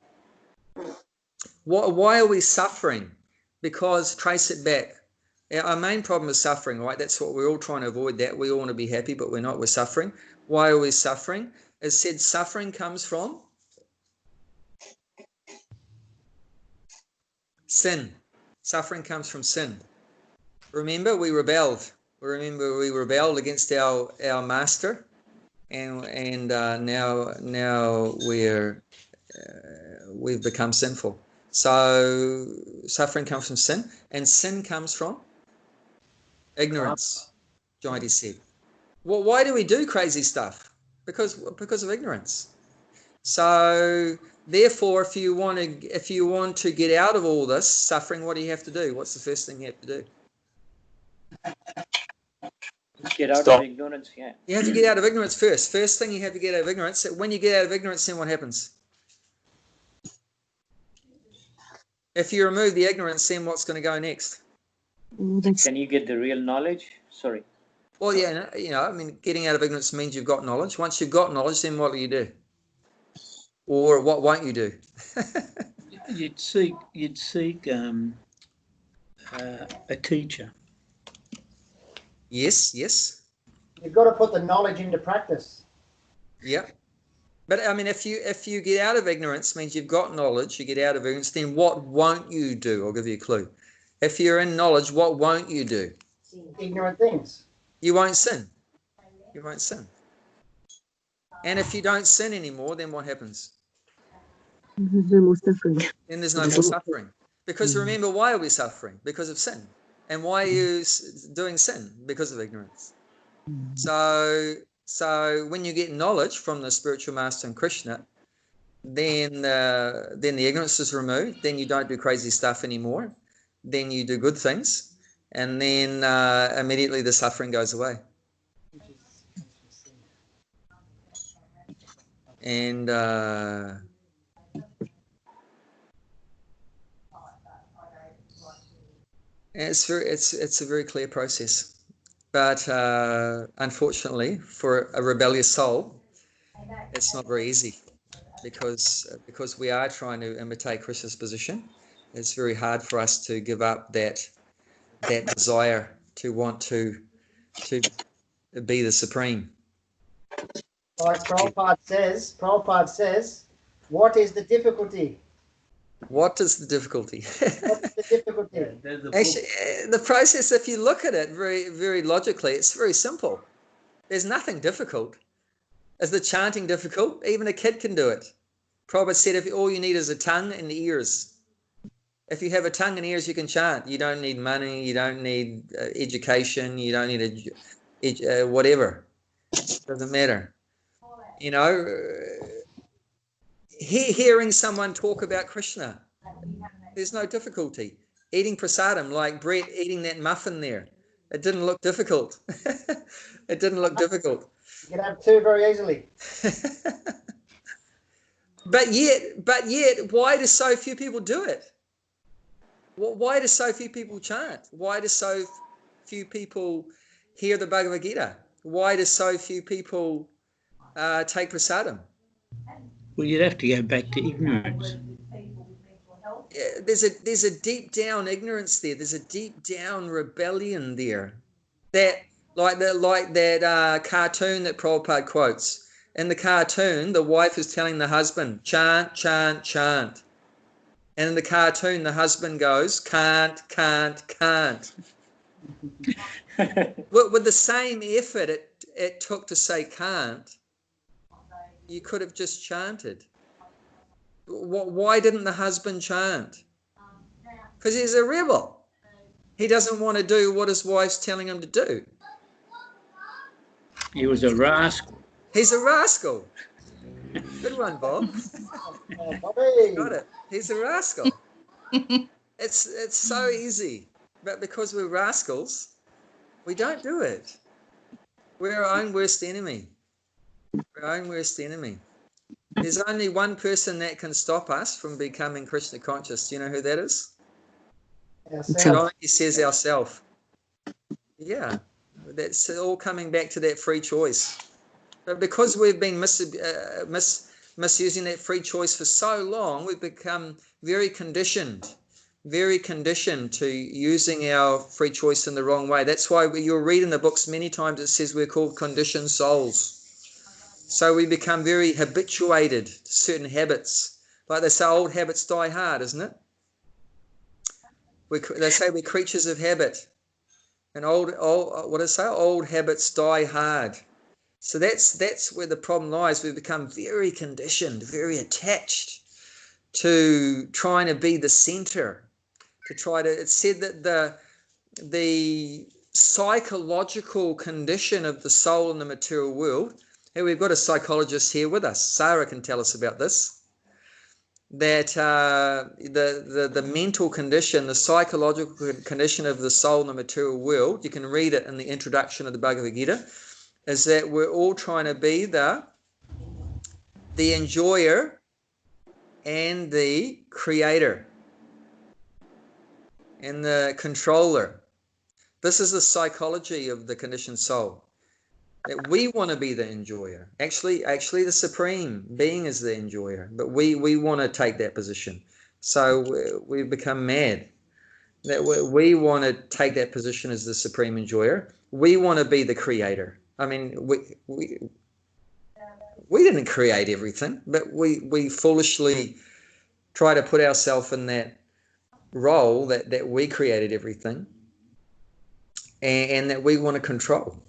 Why are we suffering? Because, trace it back. Our main problem is suffering, right? That's what we're all trying to avoid. That we all want to be happy, but we're not. We're suffering. Why are we suffering? As said, suffering comes from sin. Suffering comes from sin. Remember, we rebelled. Remember, we rebelled against our master, and now we've become sinful. So suffering comes from sin, and sin comes from ignorance. Jayanti said. Well, why do we do crazy stuff? Because of ignorance. So Therefore, if you want to get out of all this suffering, what do you have to do? What's the first thing you have to do? Get out of ignorance, yeah. You have to get out of ignorance first. First thing you have to get out of ignorance. When you get out of ignorance, then what happens? If you remove the ignorance, then what's going to go next? Can you get the real knowledge? Sorry. Well, yeah, I mean, getting out of ignorance means you've got knowledge. Once you've got knowledge, then what do you do? Or what won't you do? You'd seek a teacher. Yes. You've got to put the knowledge into practice. Yep. But I mean, if you get out of ignorance, means you've got knowledge. You get out of ignorance, then what won't you do? I'll give you a clue. If you're in knowledge, what won't you do? Ignorant things. You won't sin. You won't sin. And if you don't sin anymore, then what happens? There's no more suffering. Then there's no more suffering. Because remember, why are we suffering? Because of sin. And why are you doing sin? Because of ignorance. So when you get knowledge from the spiritual master and Krishna, then the ignorance is removed. Then you don't do crazy stuff anymore. Then you do good things. And then immediately the suffering goes away. And it's a very clear process, but unfortunately for a rebellious soul, it's not very easy because we are trying to imitate Krishna's position. It's very hard for us to give up that desire to want to be the supreme. Like Prabhupada says, what is the difficulty? What is the difficulty? What's the difficulty? Actually, the process, if you look at it very, very logically, it's very simple. There's nothing difficult. Is the chanting difficult? Even a kid can do it. Prabhupada said if all you need is a tongue and ears. If you have a tongue and ears, you can chant. You don't need money. You don't need education. You don't need whatever. Doesn't matter. You know, hearing someone talk about Krishna, there's no difficulty. Eating prasadam, like Brett eating that muffin there, it didn't look difficult. It didn't look difficult. You can have two very easily. But yet, why do so few people do it? Why do so few people chant? Why do so few people hear the Bhagavad Gita? Why do so few people take prasadam? Well, you'd have to go back to ignorance. There's a deep down ignorance there. There's a deep down rebellion there. That like that cartoon that Prabhupada quotes. In the cartoon, the wife is telling the husband, chant, chant, chant. And in the cartoon, the husband goes, can't. With the same effort it took to say can't, you could have just chanted. Why didn't the husband chant? Because he's a rebel. He doesn't want to do what his wife's telling him to do. He was a rascal. He's a rascal. Good one, Bob. Got it. He's a rascal. It's so easy. But because we're rascals, we don't do it. We're our own worst enemy. We're our own worst enemy. There's only one person that can stop us from becoming Krishna conscious. Do you know who that is? He says ourself. Yeah, that's all coming back to that free choice. But because we've been misusing that free choice for so long, we've become very conditioned to using our free choice in the wrong way. That's why you'll read in the books many times it says we're called conditioned souls. So we become very habituated to certain habits. Like they say, old habits die hard, isn't it? They say we're creatures of habit. And what do they say? Old habits die hard. So that's where the problem lies. We become very conditioned, very attached to trying to be the center. It's said that the psychological condition of the soul in the material world. Hey, we've got a psychologist here with us. Sarah can tell us about this. that the mental condition, the psychological condition of the soul in the material world, you can read it in the introduction of the Bhagavad Gita, is that we're all trying to be the enjoyer and the creator and the controller. This is the psychology of the conditioned soul. That we want to be the enjoyer. Actually, the supreme being is the enjoyer, but we want to take that position. So we become mad. That we want to take that position as the supreme enjoyer. We want to be the creator. I mean, we didn't create everything, but we foolishly try to put ourselves in that role that we created everything, and that we want to control.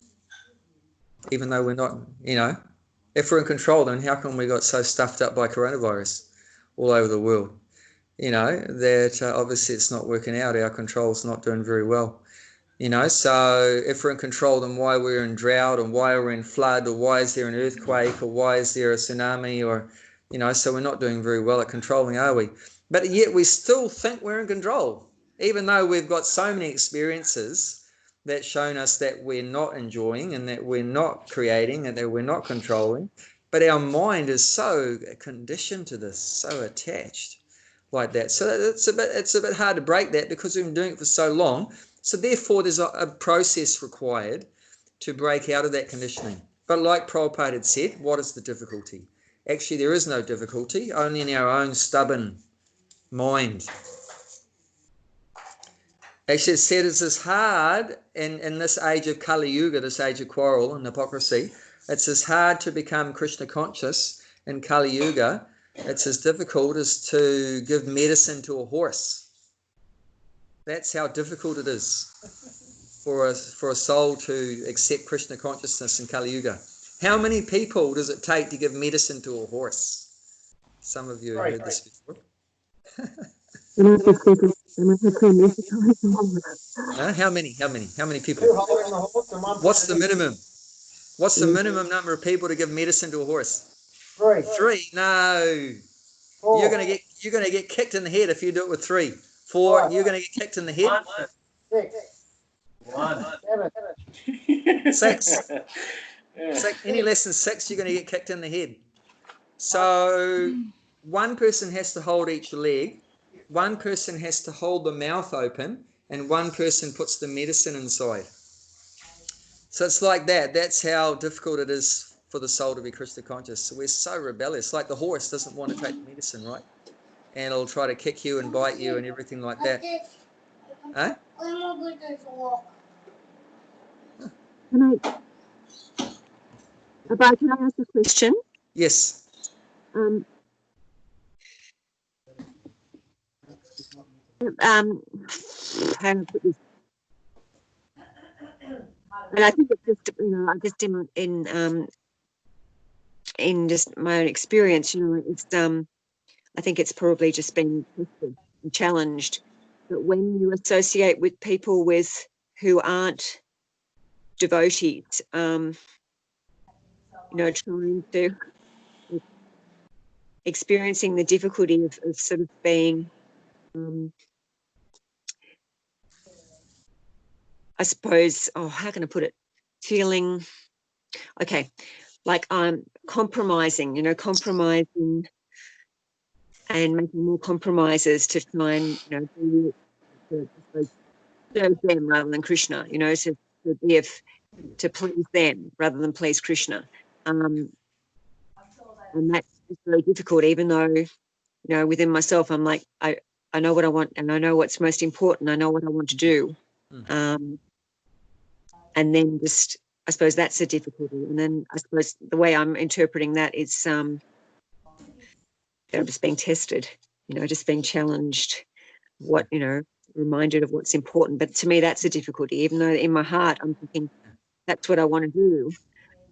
Even though we're not, if we're in control, then how come we got so stuffed up by coronavirus all over the world? That obviously it's not working out. Our control's not doing very well. So if we're in control, then why we're in drought, or why we're in flood, or why is there an earthquake, or why is there a tsunami, or, so we're not doing very well at controlling, are we? But yet we still think we're in control, even though we've got so many experiences that's shown us that we're not enjoying and that we're not creating and that we're not controlling. But our mind is so conditioned to this, so attached like that. So it's a bit hard to break that because we've been doing it for so long. So therefore, there's a process required to break out of that conditioning. But like Prabhupada had said, what is the difficulty? Actually, there is no difficulty, only in our own stubborn mind. Actually, it said it's as hard in this age of Kali Yuga, this age of quarrel and hypocrisy. It's as hard to become Krishna conscious in Kali Yuga. It's as difficult as to give medicine to a horse. That's how difficult it is for a soul to accept Krishna consciousness in Kali Yuga. How many people does it take to give medicine to a horse? Some of you have heard this before. How many people? What's the minimum? What's the minimum number of people to give medicine to a horse? 3. No. 4. You're gonna get kicked in the head if you do it with 3. 4. 5. You're gonna get kicked in the head. 6. 7. 6. Any less than 6, you're gonna get kicked in the head. So one person has to hold each leg. One person has to hold the mouth open, and one person puts the medicine inside. So it's like that. That's how difficult it is for the soul to be Krishna conscious. So we're so rebellious. Like the horse doesn't want to take the medicine, right? And it'll try to kick you and bite you and everything like that. Huh? Abhay, can I ask a question? Yes. How to put this? And I think it's just, just in just my own experience, it's I think it's probably just been tested and challenged. But when you associate with people who aren't devotees, trying to experiencing the difficulty of sort of being, I suppose, how can I put it? Feeling, okay, like I'm compromising, compromising and making more compromises to try and, to serve them rather than Krishna, to please them rather than please Krishna. And that's very difficult, even though, within myself, I'm like, I know what I want and I know what's most important. I know what I want to do. And then just, I suppose that's a difficulty. And then I suppose the way I'm interpreting that is they're just being tested, just being challenged, reminded of what's important. But to me, that's a difficulty, even though in my heart I'm thinking that's what I want to do,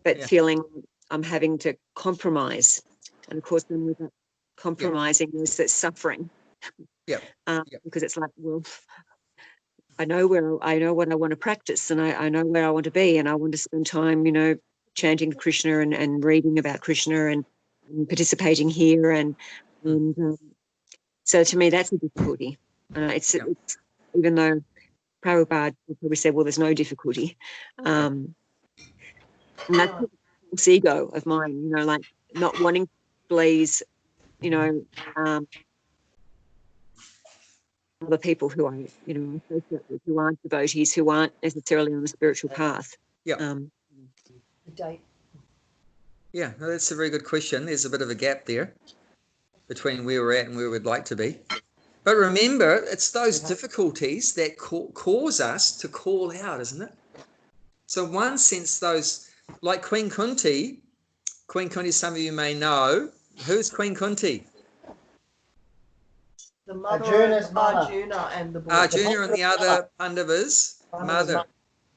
but feeling I'm having to compromise. And of course, then with that compromising, there's that suffering. Because it's like, well, I know what I want to practice, and I know where I want to be, and I want to spend time, chanting Krishna and reading about Krishna and participating here and So to me, that's a difficulty. It's even though Prabhupada probably said, well, there's no difficulty. And that's this ego of mine, you know, like not wanting to please, you know, other people who I, you know, associate with, who aren't devotees, who aren't necessarily on the spiritual path. Yeah. Yeah, no, that's a very good question. There's a bit of a gap there between where we're at and where we'd like to be. But remember, it's those difficulties that cause us to call out, isn't it? So in one sense, those, like Queen Kunti, some of you may know. Who's Queen Kunti? The mother Arjuna's of mother. Arjuna and the boy. Arjuna and the other Pandavas' mother.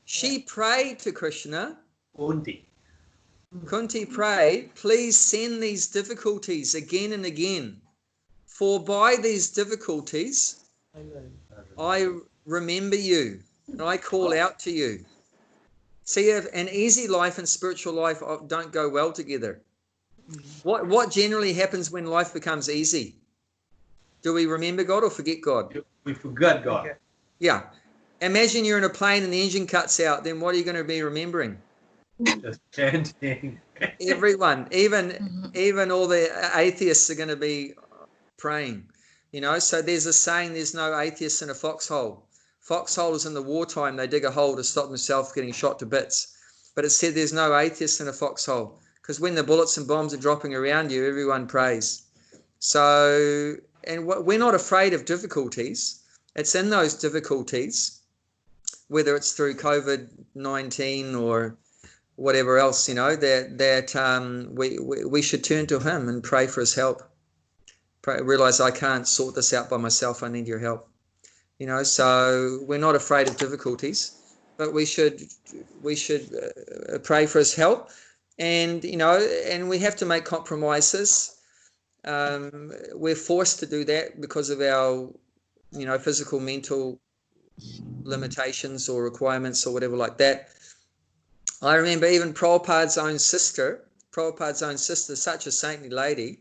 She prayed to Krishna. Kunti prayed, please send these difficulties again and again. For by these difficulties, I remember you and I call out to you. See, an easy life and spiritual life don't go well together. What generally happens when life becomes easy? Do we remember God or forget God? We forget God. Yeah. Imagine you're in a plane and the engine cuts out, then what are you going to be remembering? Just chanting. Everyone, even all the atheists are going to be praying, you know. So there's a saying, there's no atheists in a foxhole. Foxholes in the wartime, they dig a hole to stop themselves getting shot to bits. But it said there's no atheists in a foxhole, because when the bullets and bombs are dropping around you, everyone prays. So, and we're not afraid of difficulties. It's in those difficulties, whether it's through COVID-19 or whatever else, you know, that we should turn to him and pray for his help. Realize I can't sort this out by myself. I need your help. You know, so we're not afraid of difficulties, but we should pray for his help, and you know, and we have to make compromises. We're forced to do that because of our, you know, physical, mental limitations or requirements or whatever like that. I remember even Prabhupada's own sister, such a saintly lady.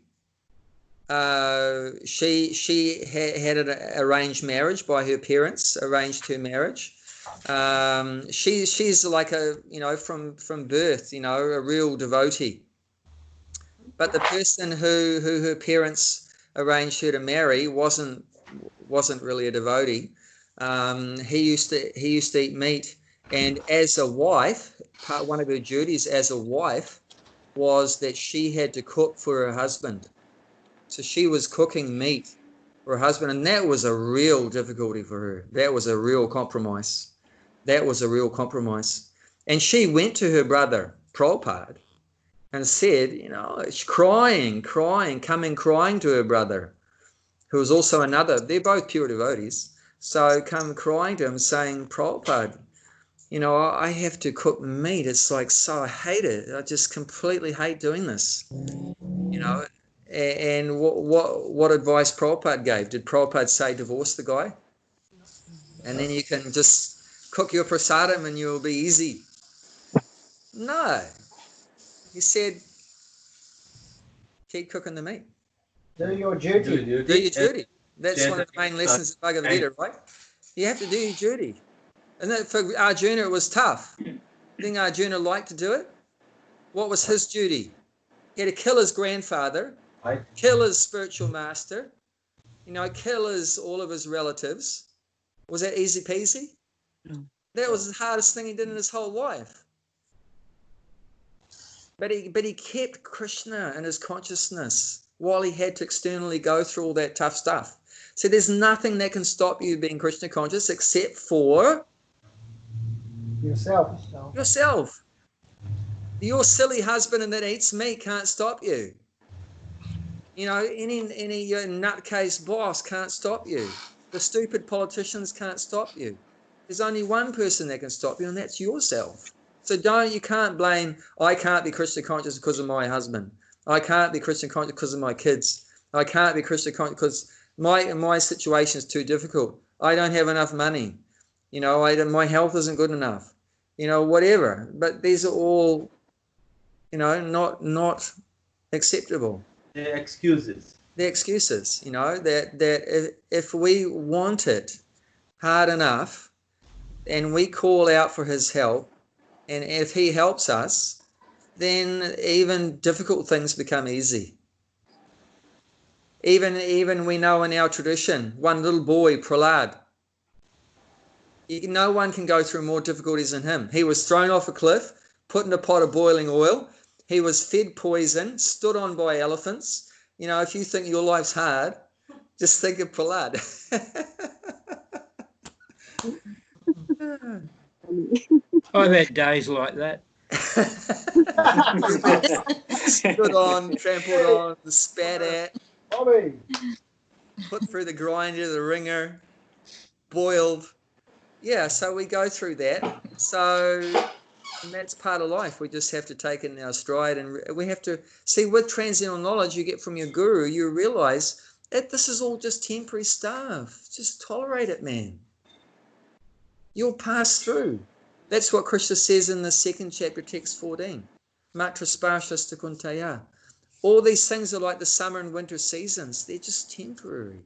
She had an arranged marriage by her parents, arranged her marriage. She's like a, you know, from birth, you know, a real devotee. But the person who her parents arranged her to marry wasn't really a devotee. He used to eat meat, and as a wife, one of her duties as a wife was that she had to cook for her husband. So she was cooking meat for her husband, and that was a real difficulty for her. That was a real compromise. And she went to her brother, Prabhupada, and said, you know, she's crying to her brother, who was also another, they're both pure devotees. So come crying to him saying, Prabhupada, you know, I have to cook meat. It's like, so I hate it. I just completely hate doing this, you know. And what advice Prabhupada gave? Did Prabhupada say divorce the guy? And then you can just cook your prasadam and you'll be easy. No. He said, keep cooking the meat. Do your duty. Do your duty. That's one of the main lessons of Bhagavad Gita, right? You have to do your duty. And that for Arjuna, it was tough. You think Arjuna liked to do it? What was his duty? He had to kill his grandfather, kill his spiritual master, you know, kill all of his relatives. Was that easy peasy? No. That was the hardest thing he did in his whole life. But he kept Krishna in his consciousness while he had to externally go through all that tough stuff. So there's nothing that can stop you being Krishna conscious except for yourself. Your silly husband that eats meat can't stop you. You know, any nutcase boss can't stop you. The stupid politicians can't stop you. There's only one person that can stop you, and that's yourself. So you can't blame, I can't be Krishna conscious because of my husband. I can't be Krishna conscious because of my kids. I can't be Krishna conscious because my situation is too difficult. I don't have enough money. You know, my health isn't good enough. You know, whatever. But these are all, you know, not acceptable. They're excuses. the excuses, you know, that if we want it hard enough and we call out for his help, and if he helps us, then even difficult things become easy. Even we know in our tradition, one little boy, Prahlad, no one can go through more difficulties than him. He was thrown off a cliff, put in a pot of boiling oil. He was fed poison, stood on by elephants. You know, if you think your life's hard, just think of Prahlad. I've had days like that. Stood on, trampled on, spat at, Bobby. put through the grinder, the ringer, boiled. Yeah, so we go through that. So, and that's part of life. We just have to take it in our stride, and we have to see, with transcendental knowledge you get from your guru, you realize that this is all just temporary stuff. Just tolerate it, man. You'll pass through. That's what Krishna says in the 2nd chapter, text 14. Matra sparsha kuntaya. All these things are like the summer and winter seasons. They're just temporary.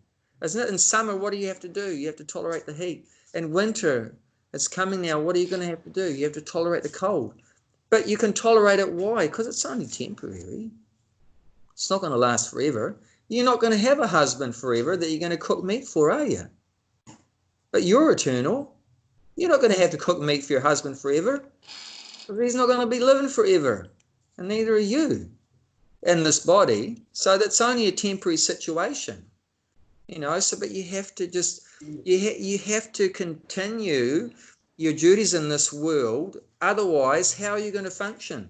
Isn't it? In summer, what do you have to do? You have to tolerate the heat. In winter, it's coming now. What are you going to have to do? You have to tolerate the cold. But you can tolerate it. Why? Because it's only temporary. It's not going to last forever. You're not going to have a husband forever that you're going to cook meat for, are you? But you're eternal. You're not going to have to cook meat for your husband forever. He's not going to be living forever. And neither are you in this body. So that's only a temporary situation. You know, so, but you have to just, you have to continue your duties in this world. Otherwise, how are you going to function?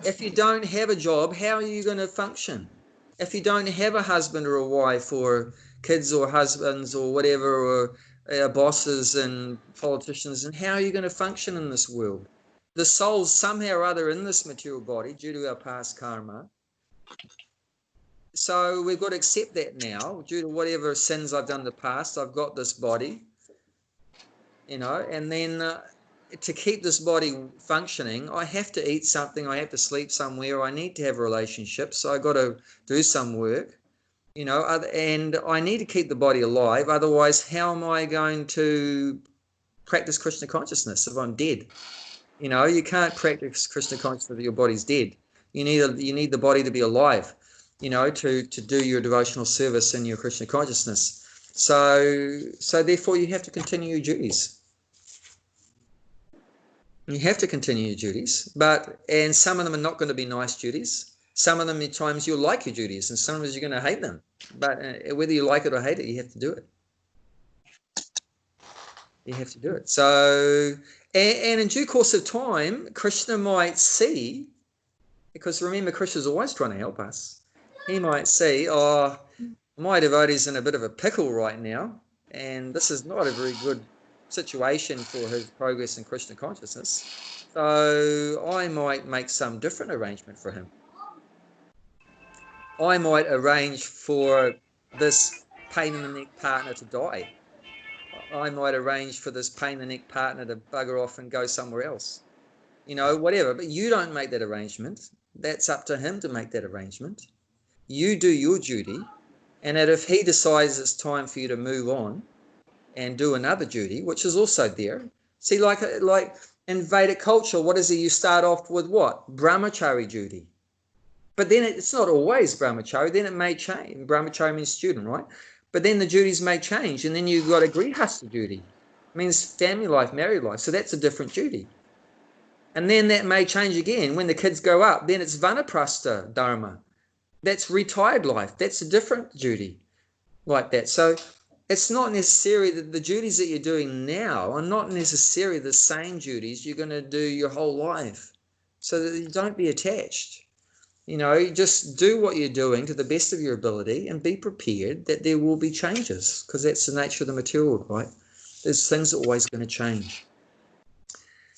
If you don't have a job, how are you going to function? If you don't have a husband or a wife or kids or husbands or whatever, or bosses and politicians, and how are you going to function in this world? The soul's somehow or other in this material body due to our past karma. So we've got to accept that now, due to whatever sins I've done in the past. I've got this body, you know, and then to keep this body functioning, I have to eat something, I have to sleep somewhere, I need to have a relationship, so I've got to do some work. You know, and I need to keep the body alive. Otherwise, how am I going to practice Krishna consciousness if I'm dead? You know, you can't practice Krishna consciousness if your body's dead. You need the body to be alive, you know, to do your devotional service in your Krishna consciousness. So therefore, you have to continue your duties. You have to continue your duties, and some of them are not going to be nice duties. Some of them, at times, you'll like your duties, and sometimes you're going to hate them. But whether you like it or hate it, you have to do it. You have to do it. So, and in due course of time, Krishna might see, because remember, Krishna's always trying to help us. He might see, oh, my devotee's in a bit of a pickle right now, and this is not a very good situation for his progress in Krishna consciousness. So I might make some different arrangement for him. I might arrange for this pain in the neck partner to die. I might arrange for this pain in the neck partner to bugger off and go somewhere else. You know, whatever. But you don't make that arrangement. That's up to him to make that arrangement. You do your duty. And that if he decides it's time for you to move on and do another duty, which is also there. See, like in Vedic culture, what is it? You start off with what? Brahmachari duty. But then it's not always brahmachari. Then it may change. Brahmachari means student, right? But then the duties may change. And then you've got a grihastha duty. It means family life, married life. So that's a different duty. And then that may change again. When the kids grow up, then it's vanaprastha dharma. That's retired life. That's a different duty like that. So it's not necessarily that the duties that you're doing now are not necessarily the same duties you're going to do your whole life. So that you don't be attached. You know, you just do what you're doing to the best of your ability and be prepared that there will be changes, because that's the nature of the material world, right? There's things that are always going to change.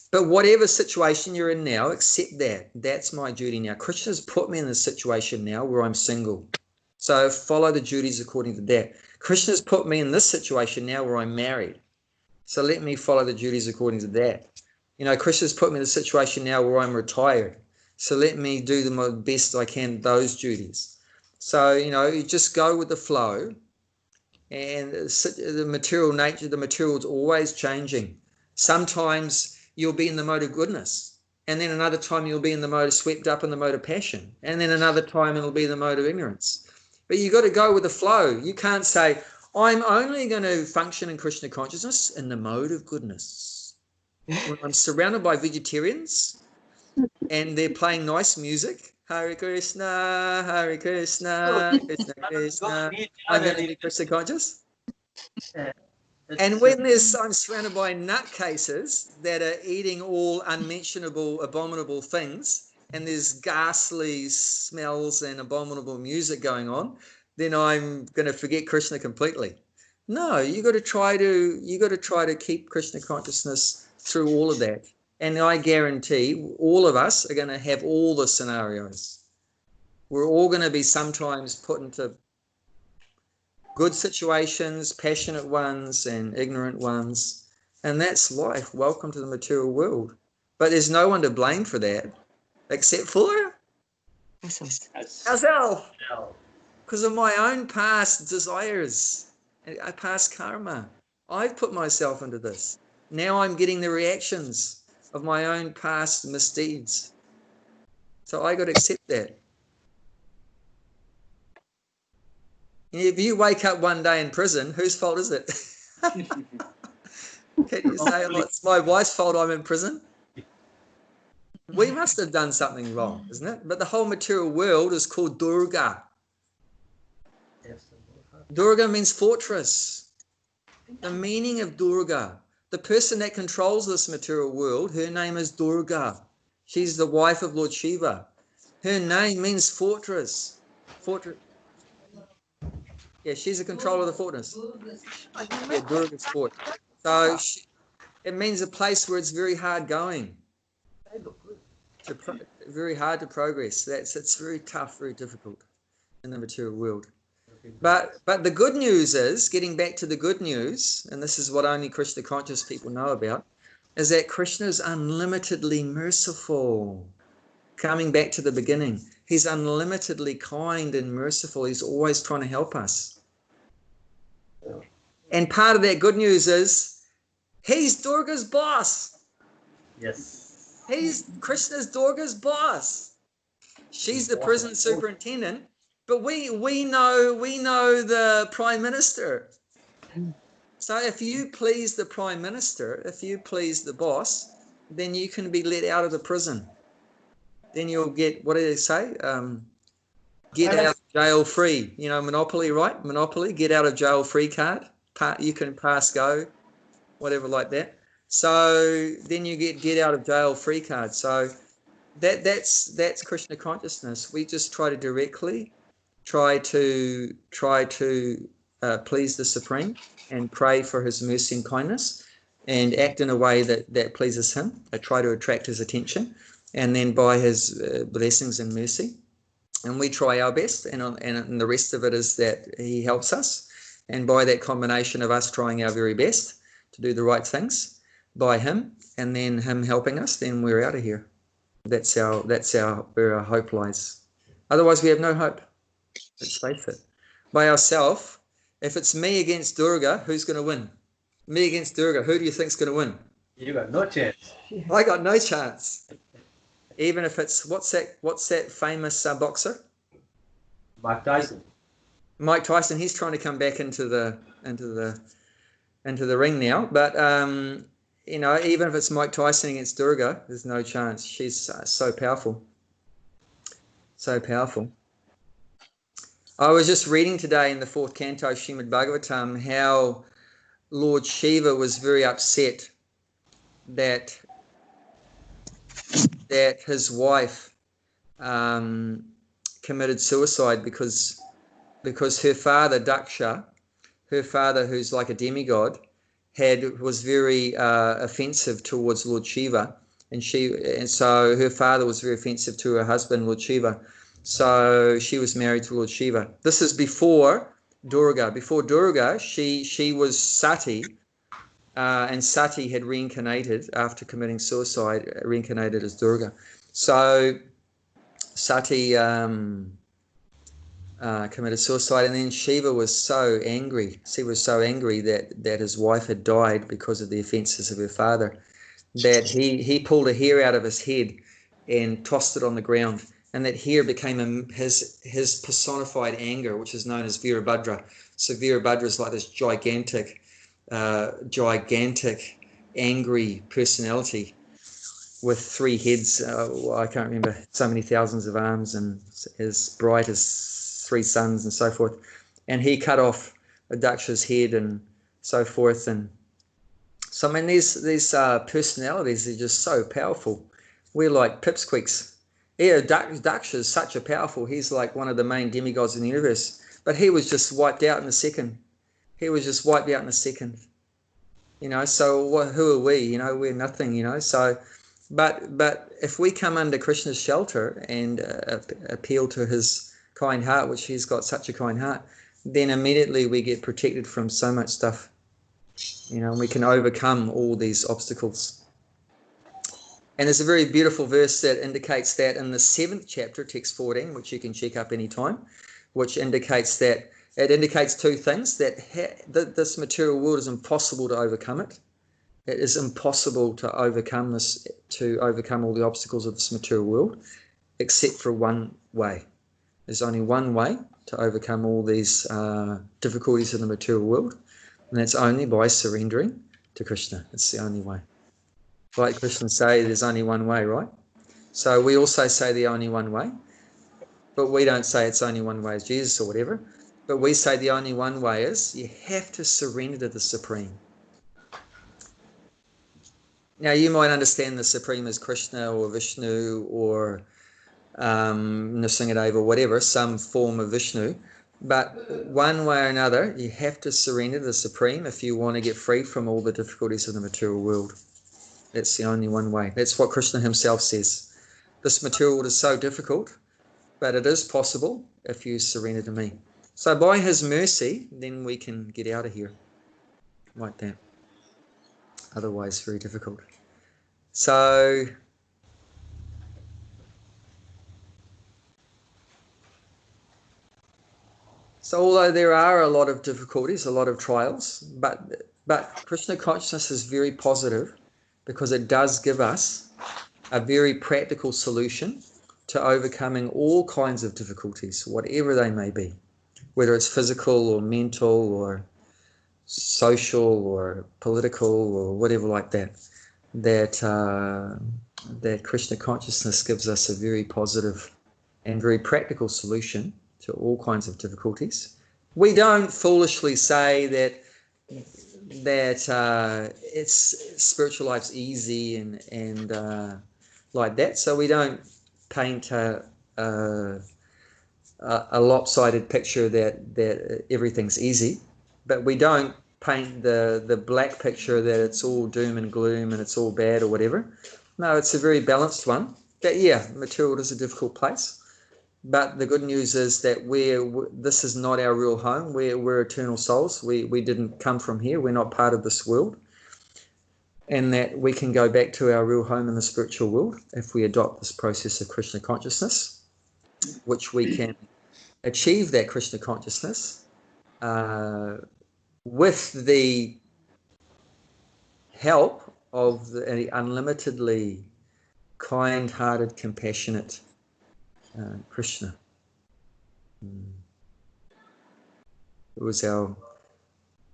But whatever situation you're in now, accept that. That's my duty now. Krishna's put me in this situation now where I'm single. So follow the duties according to that. Krishna's put me in this situation now where I'm married. So let me follow the duties according to that. You know, Krishna's put me in a situation now where I'm retired. So let me do the best I can, those duties. So, you know, you just go with the flow, and the material nature, the material's always changing. Sometimes you'll be in the mode of goodness, and then another time you'll be in the mode of swept up in the mode of passion, and then another time it'll be the mode of ignorance. But you got to go with the flow. You can't say, I'm only going to function in Krishna consciousness in the mode of goodness. When I'm surrounded by vegetarians and they're playing nice music, Hare Krishna, Hare Krishna, Krishna Krishna, I'm going to be Krishna conscious. And when I'm surrounded by nutcases that are eating all unmentionable, abominable things, and there's ghastly smells and abominable music going on, then I'm going to forget Krishna completely. No, you got to try to keep Krishna consciousness through all of that. And I guarantee all of us are going to have all the scenarios. We're all going to be sometimes put into good situations, passionate ones and ignorant ones. And that's life. Welcome to the material world. But there's no one to blame for that except for ourselves. Because of my own past desires, past karma. I've put myself into this. Now I'm getting the reactions of my own past misdeeds. So I got to accept that. If you wake up one day in prison, whose fault is it? Can you say, it's my wife's fault I'm in prison? We must have done something wrong, isn't it? But the whole material world is called Durga. Durga means fortress. The meaning of Durga, the person that controls this material world, her name is Durga. She's the wife of Lord Shiva. Her name means fortress. Fortress. Yeah, she's a controller of the fortress. Yeah, Durga's fort. So it means a place where it's very hard going. Very hard to progress. It's very tough, very difficult in the material world. But the good news is, getting back to the good news, and this is what only Krishna conscious people know about, is that Krishna is unlimitedly merciful. Coming back to the beginning, he's unlimitedly kind and merciful. He's always trying to help us. And part of that good news is he's Durga's boss. Yes. He's Krishna's Durga's boss. She's the prison superintendent, but we know the prime minister. So if you please the prime minister, if you please the boss, then you can be let out of the prison. Then you'll get, what do they say? Get out of jail free. You know, Monopoly, right? Monopoly, get out of jail free card. You can pass go, whatever like that. So then you get out of jail free card. So that's Krishna consciousness. We just try to directly try to please the Supreme and pray for his mercy and kindness and act in a way that pleases him. I try to attract his attention, and then by his blessings and mercy. And we try our best, and the rest of it is that he helps us. And by that combination of us trying our very best to do the right things by him, and then him helping us, then we're out of here. That's where our hope lies. Otherwise, we have no hope. Let's face it. By ourselves, if it's me against Durga, who's going to win? Me against Durga, who do you think's going to win? You got no chance. I got no chance. Even if it's what's that famous boxer? Mike Tyson. Mike Tyson. He's trying to come back into the ring now, but you know, even if it's Mike Tyson against Durga, there's no chance. She's so powerful, so powerful. I was just reading today in the 4th canto, Srimad Bhagavatam, how Lord Shiva was very upset that his wife committed suicide because her father, Daksha, her father, who's like a demigod, was very offensive towards Lord Shiva, and so her father was very offensive to her husband, Lord Shiva. So she was married to Lord Shiva. This is before Durga. Before Durga, she was Sati, and Sati had reincarnated after committing suicide, reincarnated as Durga. So Sati committed suicide, and then Shiva was so angry. Shiva was so angry that his wife had died because of the offences of her father, that he pulled a hair out of his head and tossed it on the ground, and that hair became his personified anger, which is known as Virabhadra. So Virabhadra is like this gigantic, angry personality with 3 heads. I can't remember, so many thousands of arms, and as bright as 3 suns and so forth. And he cut off Daksha's head and so forth. And so, I mean, these personalities are just so powerful. We're like pipsqueaks. Yeah, Daksha is such a powerful, he's like one of the main demigods in the universe. But he was just wiped out in a second. He was just wiped out in a second. You know, so who are we? You know, we're nothing, you know. So, but if we come under Krishna's shelter and appeal to his kind heart, which he's got such a kind heart, then immediately we get protected from so much stuff. You know, and we can overcome all these obstacles. And there's a very beautiful verse that indicates that in the 7th chapter, text 14, which you can check up anytime, which indicates that it indicates 2 things: that this material world is impossible to overcome it. It is impossible to overcome this, to overcome all the obstacles of this material world, except for one way. There's only one way to overcome all these difficulties in the material world, and that's only by surrendering to Krishna. It's the only way. Like Krishna say, there's only one way, right? So we also say the only one way, but we don't say it's only one way as Jesus or whatever. But we say the only one way is you have to surrender to the Supreme. Now, you might understand the Supreme as Krishna or Vishnu or Nrsingadeva or whatever, some form of Vishnu. But one way or another, you have to surrender to the Supreme if you want to get free from all the difficulties of the material world. That's the only one way. That's what Krishna himself says. This material world is so difficult, but it is possible if you surrender to me. So by his mercy, then we can get out of here like that. Otherwise, very difficult. So although there are a lot of difficulties, a lot of trials, but Krishna consciousness is very positive, because it does give us a very practical solution to overcoming all kinds of difficulties, whatever they may be, whether it's physical or mental or social or political or whatever like that. That Krishna consciousness gives us a very positive and very practical solution to all kinds of difficulties. We don't foolishly say that it's spiritual life's easy and like that. So we don't paint a lopsided picture that everything's easy, but we don't paint the black picture that it's all doom and gloom and it's all bad or whatever. No, it's a very balanced one. That, yeah, material is a difficult place, but the good news is that this is not our real home. We're eternal souls. We didn't come from here. We're not part of this world. And that we can go back to our real home in the spiritual world if we adopt this process of Krishna consciousness, which we can achieve that Krishna consciousness with the help of the unlimitedly kind-hearted, compassionate Krishna. It was our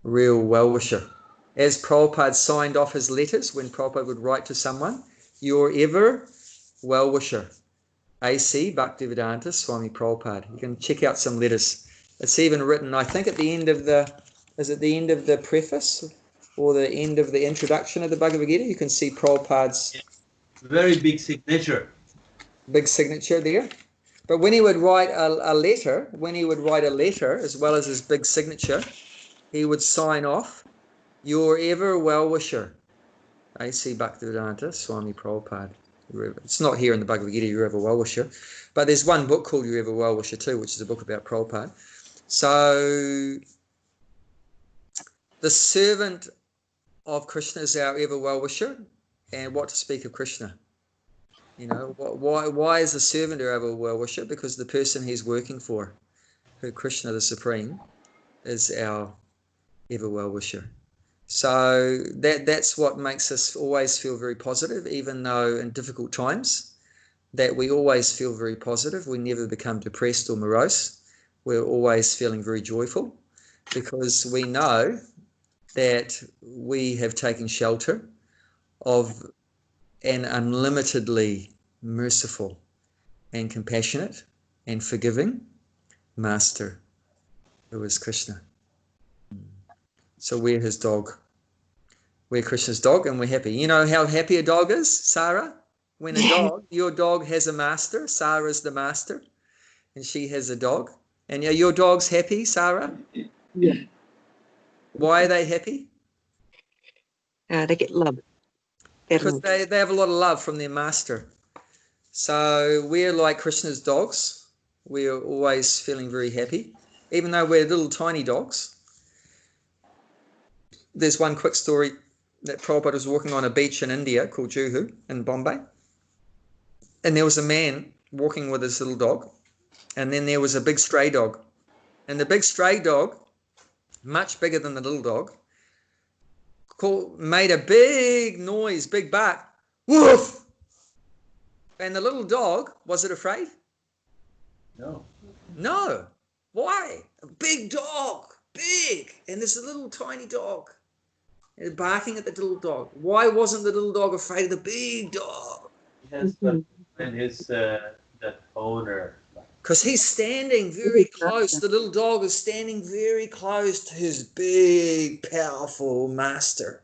real well-wisher. As Prabhupada signed off his letters, when Prabhupada would write to someone, your ever well-wisher, A.C. Bhaktivedanta Swami Prabhupada. You can check out some letters. It's even written, I think, at the end of the preface or the end of the introduction of the Bhagavad Gita. You can see Prabhupada's very big signature. Big signature there. But when he would write a letter, as well as his big signature, he would sign off, your ever well-wisher, A.C. Bhaktivedanta Swami Prabhupada. It's not here in the Bhagavad Gita, your ever well-wisher, but there's one book called Your Ever Well-Wisher too, which is a book about Prabhupada. So the servant of Krishna is our ever well-wisher, and what to speak of Krishna? You know, why is the servant our ever well-wisher? Because the person he's working for who Krishna the Supreme is our ever well-wisher. So that's what makes us always feel very positive, even though in difficult times, that we always feel very positive. We never become depressed or morose. We're always feeling very joyful because we know that we have taken shelter of an unlimitedly merciful and compassionate and forgiving Master, who is Krishna. So we're his dog. We're Krishna's dog and we're happy. You know how happy a dog is, Sarah? When your dog has a master, Sarah's the master, and she has a dog. And your dog's happy, Sarah? Yeah. Why are they happy? They get love. Because they have a lot of love from their master. So we're like Krishna's dogs. We're always feeling very happy, even though we're little tiny dogs. There's one quick story that Prabhupada was walking on a beach in India called Juhu in Bombay. And there was a man walking with his little dog. And then there was a big stray dog. And the big stray dog, much bigger than the little dog, made a big noise, big bark. Woof! And the little dog, was it afraid? No. No. Why? A big dog, big. And there's a little tiny dog. And barking at the little dog. Why wasn't the little dog afraid of the big dog? Yes, and his that owner. Because he's standing very close. The little dog is standing very close to his big, powerful master.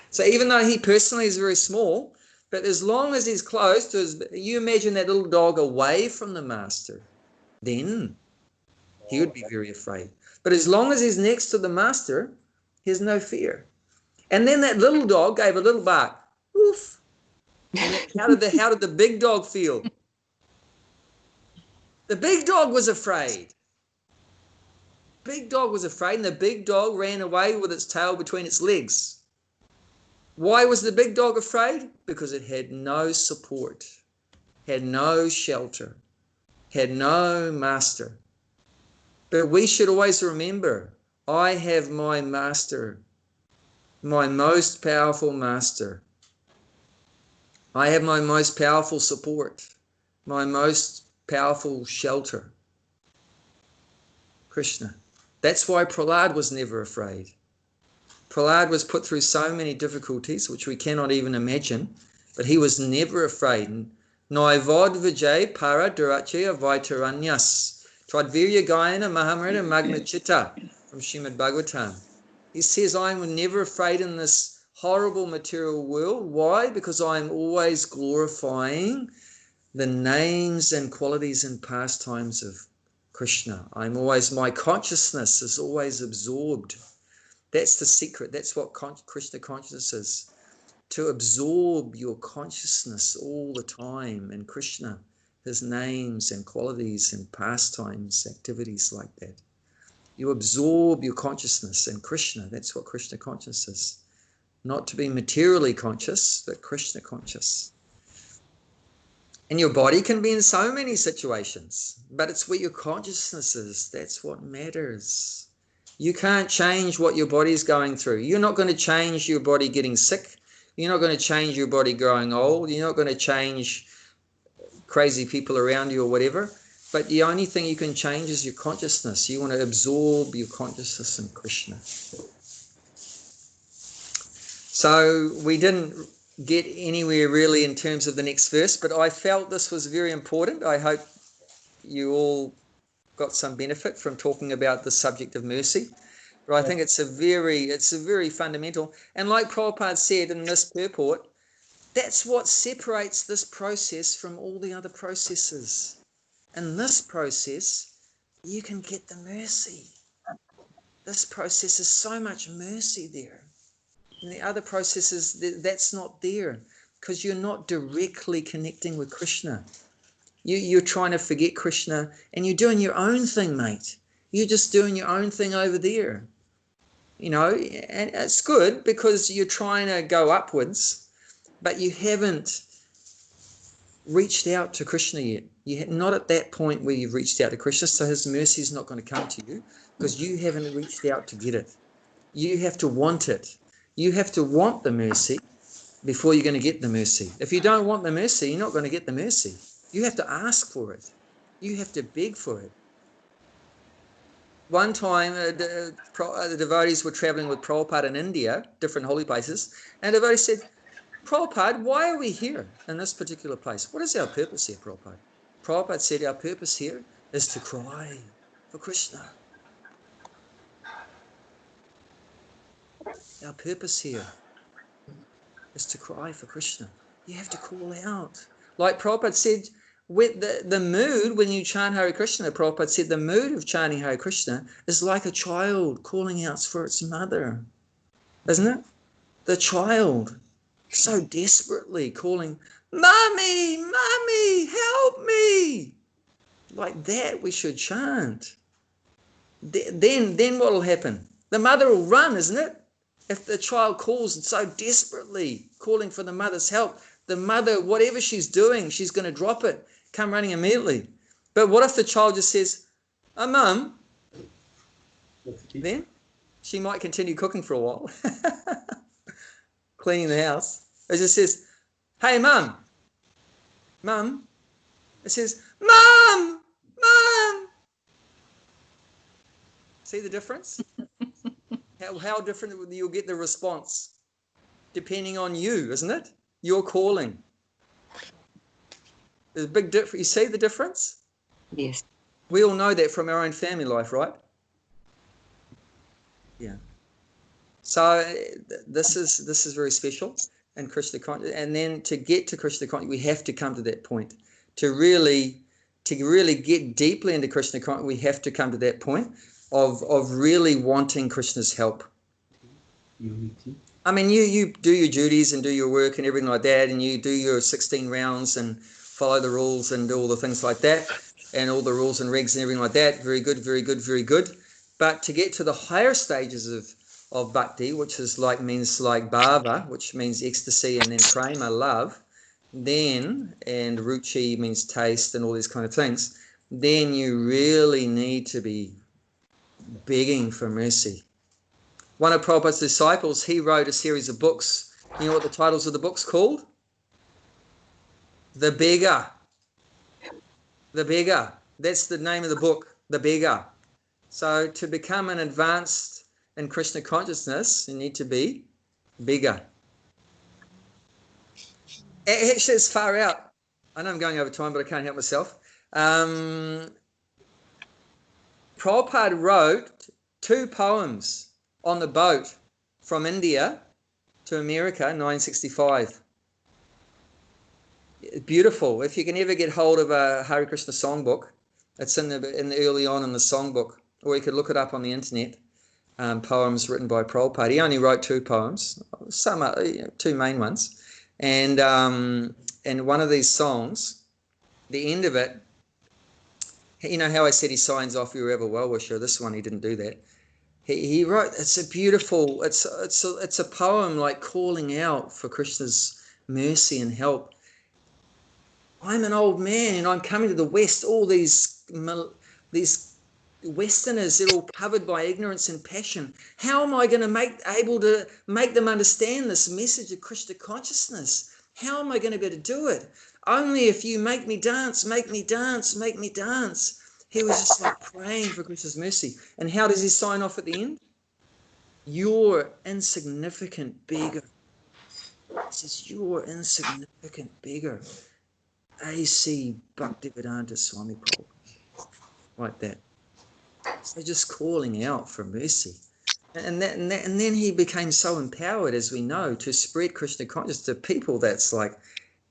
So even though he personally is very small, but as long as he's close to his, you imagine that little dog away from the master, then he would be very afraid. But as long as he's next to the master, he has no fear. And then that little dog gave a little bark. Woof. And how did the big dog feel? The big dog was afraid. Big dog was afraid, and the big dog ran away with its tail between its legs. Why was the big dog afraid? Because it had no support, had no shelter, had no master. But we should always remember, I have my master, my most powerful master. I have my most powerful support, my most powerful shelter. Krishna. That's why Prahlad was never afraid. Prahlad was put through so many difficulties, which we cannot even imagine, but he was never afraid. Naivod vijay para durachaya vaitaranyas. Tradvirya gayana mahamrita magna chitta from Srimad Bhagavatam. He says, I am never afraid in this horrible material world. Why? Because I am always glorifying the names and qualities and pastimes of Krishna. My consciousness is always absorbed. That's the secret. That's what Krishna consciousness is. To absorb your consciousness all the time in Krishna, his names and qualities and pastimes, activities like that. You absorb your consciousness in Krishna. That's what Krishna consciousness is. Not to be materially conscious, but Krishna conscious. And your body can be in so many situations, but it's where your consciousness is. That's what matters. You can't change what your body's going through. You're not going to change your body getting sick. You're not going to change your body growing old. You're not going to change crazy people around you or whatever. But the only thing you can change is your consciousness. You want to absorb your consciousness in Krishna. So we didn't get anywhere really in terms of the next verse, but I felt this was very important. I hope you all got some benefit from talking about the subject of mercy. But I think it's a very fundamental. And like Prabhupada said in this purport, that's what separates this process from all the other processes. In this process, you can get the mercy. This process is so much mercy there. In the other processes, that's not there because you're not directly connecting with Krishna. You're trying to forget Krishna and you're doing your own thing, mate. You're just doing your own thing over there. You know, and it's good because you're trying to go upwards, but you haven't reached out to Krishna yet. Not at that point where you've reached out to Krishna, so his mercy is not going to come to you because you haven't reached out to get it. You have to want it. You have to want the mercy before you're going to get the mercy. If you don't want the mercy, you're not going to get the mercy. You have to ask for it. You have to beg for it. One time, the devotees were traveling with Prabhupada in India, different holy places, and the devotee said, Prabhupada, why are we here in this particular place? What is our purpose here, Prabhupada? Prabhupada said, our purpose here is to cry for Krishna. Our purpose here is to cry for Krishna. You have to call out. Like Prabhupada said, with the mood when you chant Hare Krishna, Prabhupada said the mood of chanting Hare Krishna is like a child calling out for its mother. Isn't it? The child so desperately calling, Mommy, Mommy, help me. Like that we should chant. Then what will happen? The mother will run, isn't it? If the child calls so desperately, calling for the mother's help, the mother, whatever she's doing, she's going to drop it, come running immediately. But what if the child just says, oh, Mum? Then she might continue cooking for a while, cleaning the house. It just says, hey, Mum. Mum. It says, Mum, Mum. See the difference? How different you'll get the response depending on you, isn't it? You're calling. There's a big difference. You see the difference? Yes. We all know that from our own family life, right? Yeah. So this is very special in Krishna consciousness. And then to get to Krishna consciousness, we have to come to that point. To really get deeply into Krishna consciousness, we have to come to that point of really wanting Krishna's help. Unity. I mean, you do your duties and do your work and everything like that, and you do your 16 rounds and follow the rules and do all the things like that, and all the rules and regs and everything like that. Very good, very good, very good. But to get to the higher stages of bhakti, which is means like bhava, which means ecstasy, and then prema, love, then, and ruchi means taste and all these kind of things, then you really need to be begging for mercy. One of Prabhupada's disciples, he wrote a series of books. You know what the titles of the books called? The Beggar. The Beggar. That's the name of the book, The Beggar. So to become an advanced in Krishna consciousness, you need to be bigger. Actually, it's far out. I know I'm going over time, but I can't help myself. Prabhupada wrote 2 poems on the boat from India to America in 1965. Beautiful. If you can ever get hold of a Hare Krishna songbook, it's in the early on in the songbook, or you could look it up on the internet. Poems written by Prabhupada. He only wrote 2 poems, some 2 main ones, and one of these songs, the end of it, you know how I said he signs off your ever well wisher. This one he didn't do that. He wrote. It's a beautiful. It's a poem like calling out for Krishna's mercy and help. I'm an old man and I'm coming to the West. All these Westerners, they're all covered by ignorance and passion. How am I going to able to make them understand this message of Krishna consciousness? How am I going to be able to do it? Only if you make me dance, make me dance, make me dance. He was just like praying for Krishna's mercy. And how does he sign off at the end? You're insignificant beggar. He says, you're insignificant beggar. A.C. Bhaktivedanta Swami Prabhupada. Like that. So just calling out for mercy. And then he became so empowered, as we know, to spread Krishna consciousness to people that's like,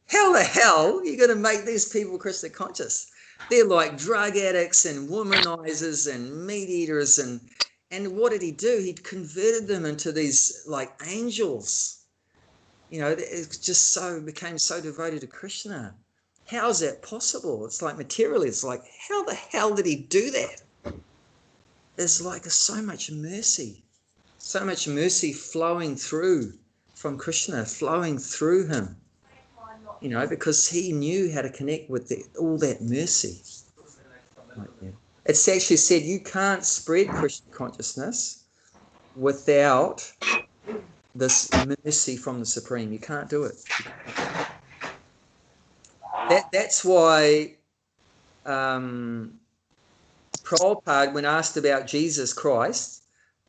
how the hell are you going to make these people Krishna conscious? They're like drug addicts and womanizers and meat eaters. And what did he do? He converted them into these like angels. You know, it just became so devoted to Krishna. How is that possible? It's like materially, it's like, how the hell did he do that? There's like so much mercy flowing through from Krishna, flowing through him. you know, because he knew how to connect with all that mercy. Right there. It's actually said you can't spread Krishna consciousness without this mercy from the Supreme. You can't do it. That's why Prabhupada, when asked about Jesus Christ,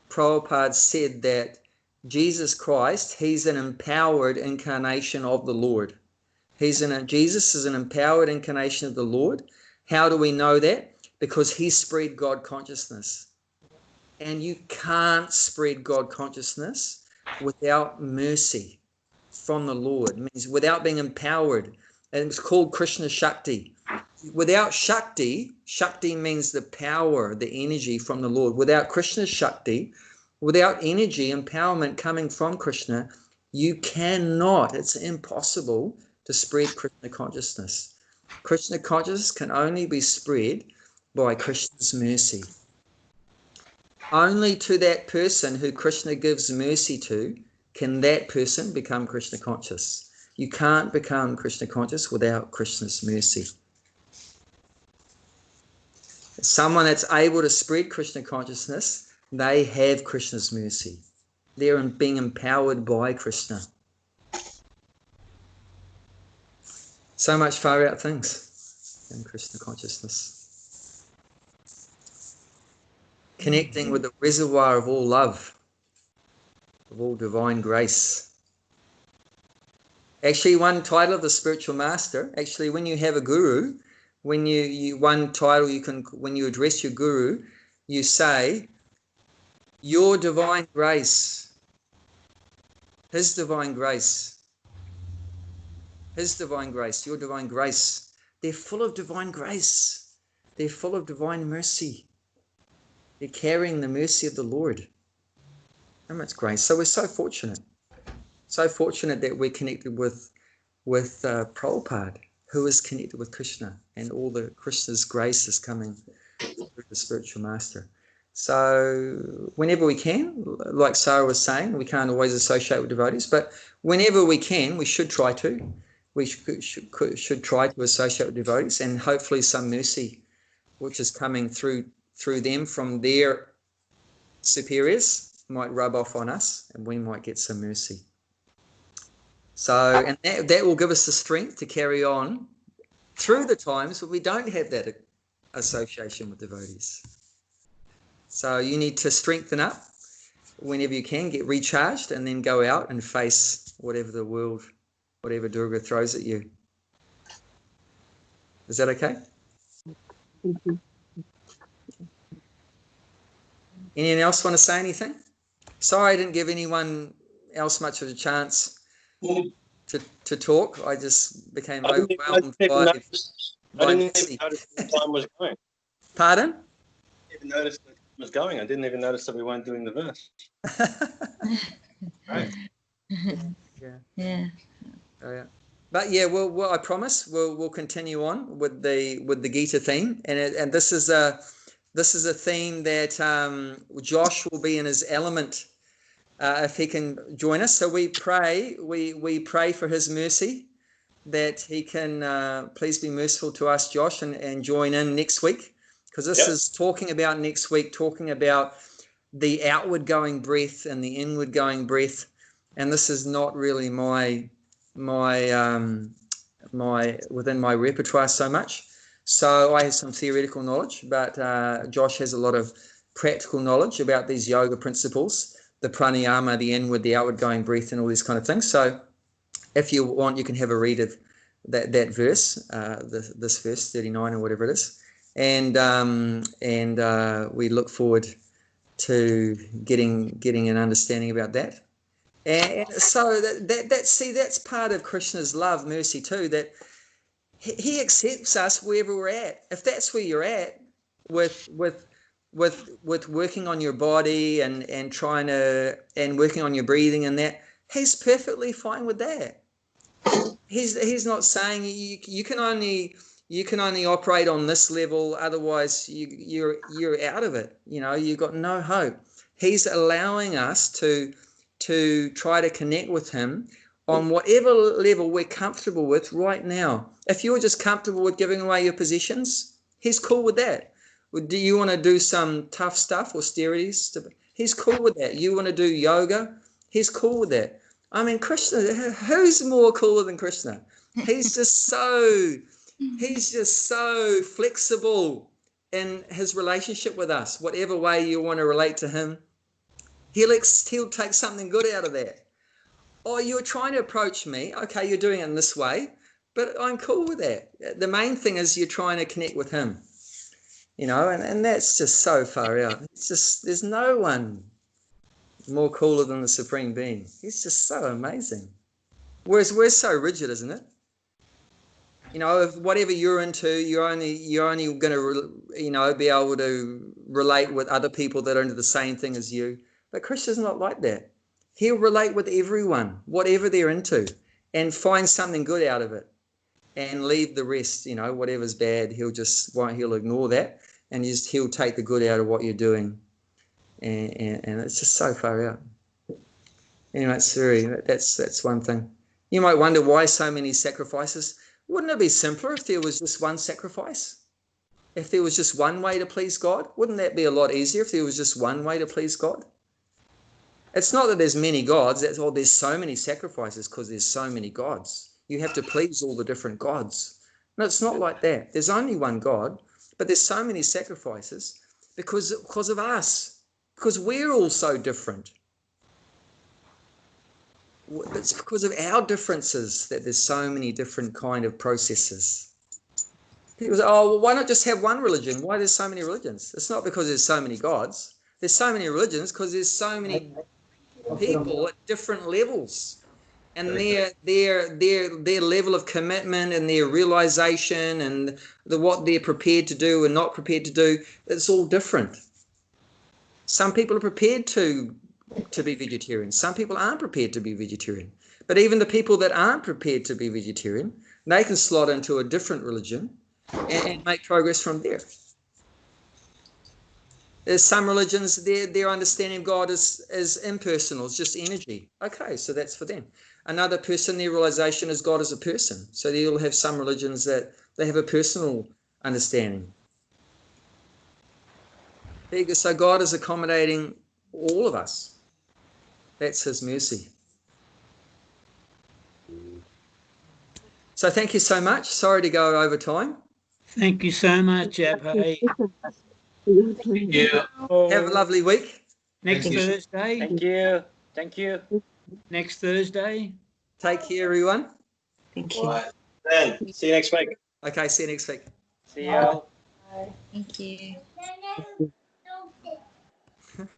Prabhupada said that Jesus Christ, he's an empowered incarnation of the Lord. Jesus is an empowered incarnation of the Lord. How do we know that? Because he spread God consciousness. And you can't spread God consciousness without mercy from the Lord. It means without being empowered. And it's called Krishna Shakti. Without Shakti, Shakti means the power, the energy from the Lord. Without Krishna Shakti, without energy, empowerment coming from Krishna, you cannot, it's impossible to spread Krishna consciousness. Krishna consciousness can only be spread by Krishna's mercy. Only to that person who Krishna gives mercy to can that person become Krishna conscious. You can't become Krishna conscious without Krishna's mercy. Someone that's able to spread Krishna consciousness, they have Krishna's mercy. They're being empowered by Krishna. So much far out things in Krishna consciousness. Connecting with the reservoir of all love, of all divine grace. Actually, one title of the spiritual master, actually when you have a guru, when one title you can, when you address your guru, you say, your divine grace, his divine grace, his divine grace, your divine grace. They're full of divine grace. They're full of divine mercy. They're carrying the mercy of the Lord. And that's grace. So we're so fortunate that we're connected with Prabhupada, who is connected with Krishna, and all the Krishna's grace is coming through the spiritual master. So whenever we can, like Sarah was saying, we can't always associate with devotees, but whenever we can, we should try to. We should try to associate with devotees, and hopefully some mercy which is coming through them from their superiors might rub off on us, and we might get some mercy. So, and that will give us the strength to carry on through the times when we don't have that association with devotees. So you need to strengthen up whenever you can, get recharged, and then go out and face whatever the world, whatever Durga throws at you. Is that okay? Thank you. Anyone else want to say anything? Sorry I didn't give anyone else much of a chance to talk. I just became overwhelmed by I didn't even notice the time was going. Pardon? I didn't even notice the time was going. I didn't even notice that we weren't doing the verse. Right. Yeah. Oh, yeah. But yeah, well, I promise we'll continue on with the Gita theme, and this is a theme that Josh will be in his element if he can join us. So we pray for his mercy, that he can please be merciful to us, Josh, and join in next week, because this is talking about next week, talking about the outward going breath and the inward going breath, and this is not really my within my repertoire so much. So I have some theoretical knowledge, but Josh has a lot of practical knowledge about these yoga principles, the pranayama, the inward, the outward going breath, and all these kind of things. So if you want, you can have a read of that verse, this verse 39 or whatever it is, and we look forward to getting an understanding about that. And so that's part of Krishna's love, mercy too, that he accepts us wherever we're at. If that's where you're at with working on your body and trying to and working on your breathing and that, he's perfectly fine with that. He's not saying you can only operate on this level, otherwise you're out of it. You know, you've got no hope. He's allowing us to try to connect with him on whatever level we're comfortable with right now. If you're just comfortable with giving away your possessions, he's cool with that. Do you want to do some tough stuff, austerities? He's cool with that. You want to do yoga? He's cool with that. I mean, Krishna, who's more cooler than Krishna? He's just so flexible in his relationship with us. Whatever way you want to relate to him, he'll take something good out of that. Oh, you're trying to approach me. Okay, you're doing it in this way, but I'm cool with that. The main thing is you're trying to connect with him, you know, and that's just so far out. It's just, there's no one more cooler than the Supreme Being. He's just so amazing. Whereas we're so rigid, isn't it? You know, if whatever you're into, you're only going to, you know, be able to relate with other people that are into the same thing as you. But Krishna's not like that. He'll relate with everyone, whatever they're into, and find something good out of it, and leave the rest. You know, whatever's bad, he'll ignore that, and he'll take the good out of what you're doing, and it's just so far out. Anyway, that's one thing. You might wonder why so many sacrifices. Wouldn't it be simpler if there was just one sacrifice? If there was just one way to please God? Wouldn't that be a lot easier if there was just one way to please God? It's not that there's many gods. There's so many sacrifices because there's so many gods. You have to please all the different gods. No, it's not like that. There's only one God, but there's so many sacrifices because of us, because we're all so different. It's because of our differences that there's so many different kind of processes. People say, oh, well, why not just have one religion? Why there's so many religions? It's not because there's so many gods. There's so many religions because there's so many people at different levels. And their level of commitment and their realization and what they're prepared to do and not prepared to do, it's all different. Some people are prepared to be vegetarian. Some people aren't prepared to be vegetarian. But even the people that aren't prepared to be vegetarian, they can slot into a different religion and make progress from there. There's some religions, their understanding of God is impersonal, it's just energy. Okay, so that's for them. Another person, their realization is God as a person. So you'll have some religions that they have a personal understanding. So God is accommodating all of us. That's his mercy. So thank you so much. Sorry to go over time. Thank you so much, Abhay. Yeah. Have a lovely week. Next Thursday. Thank you. Thank you. Next Thursday. Take care, everyone. Thank you. Then, see you next week. Okay, see you next week. See you all. Thank you.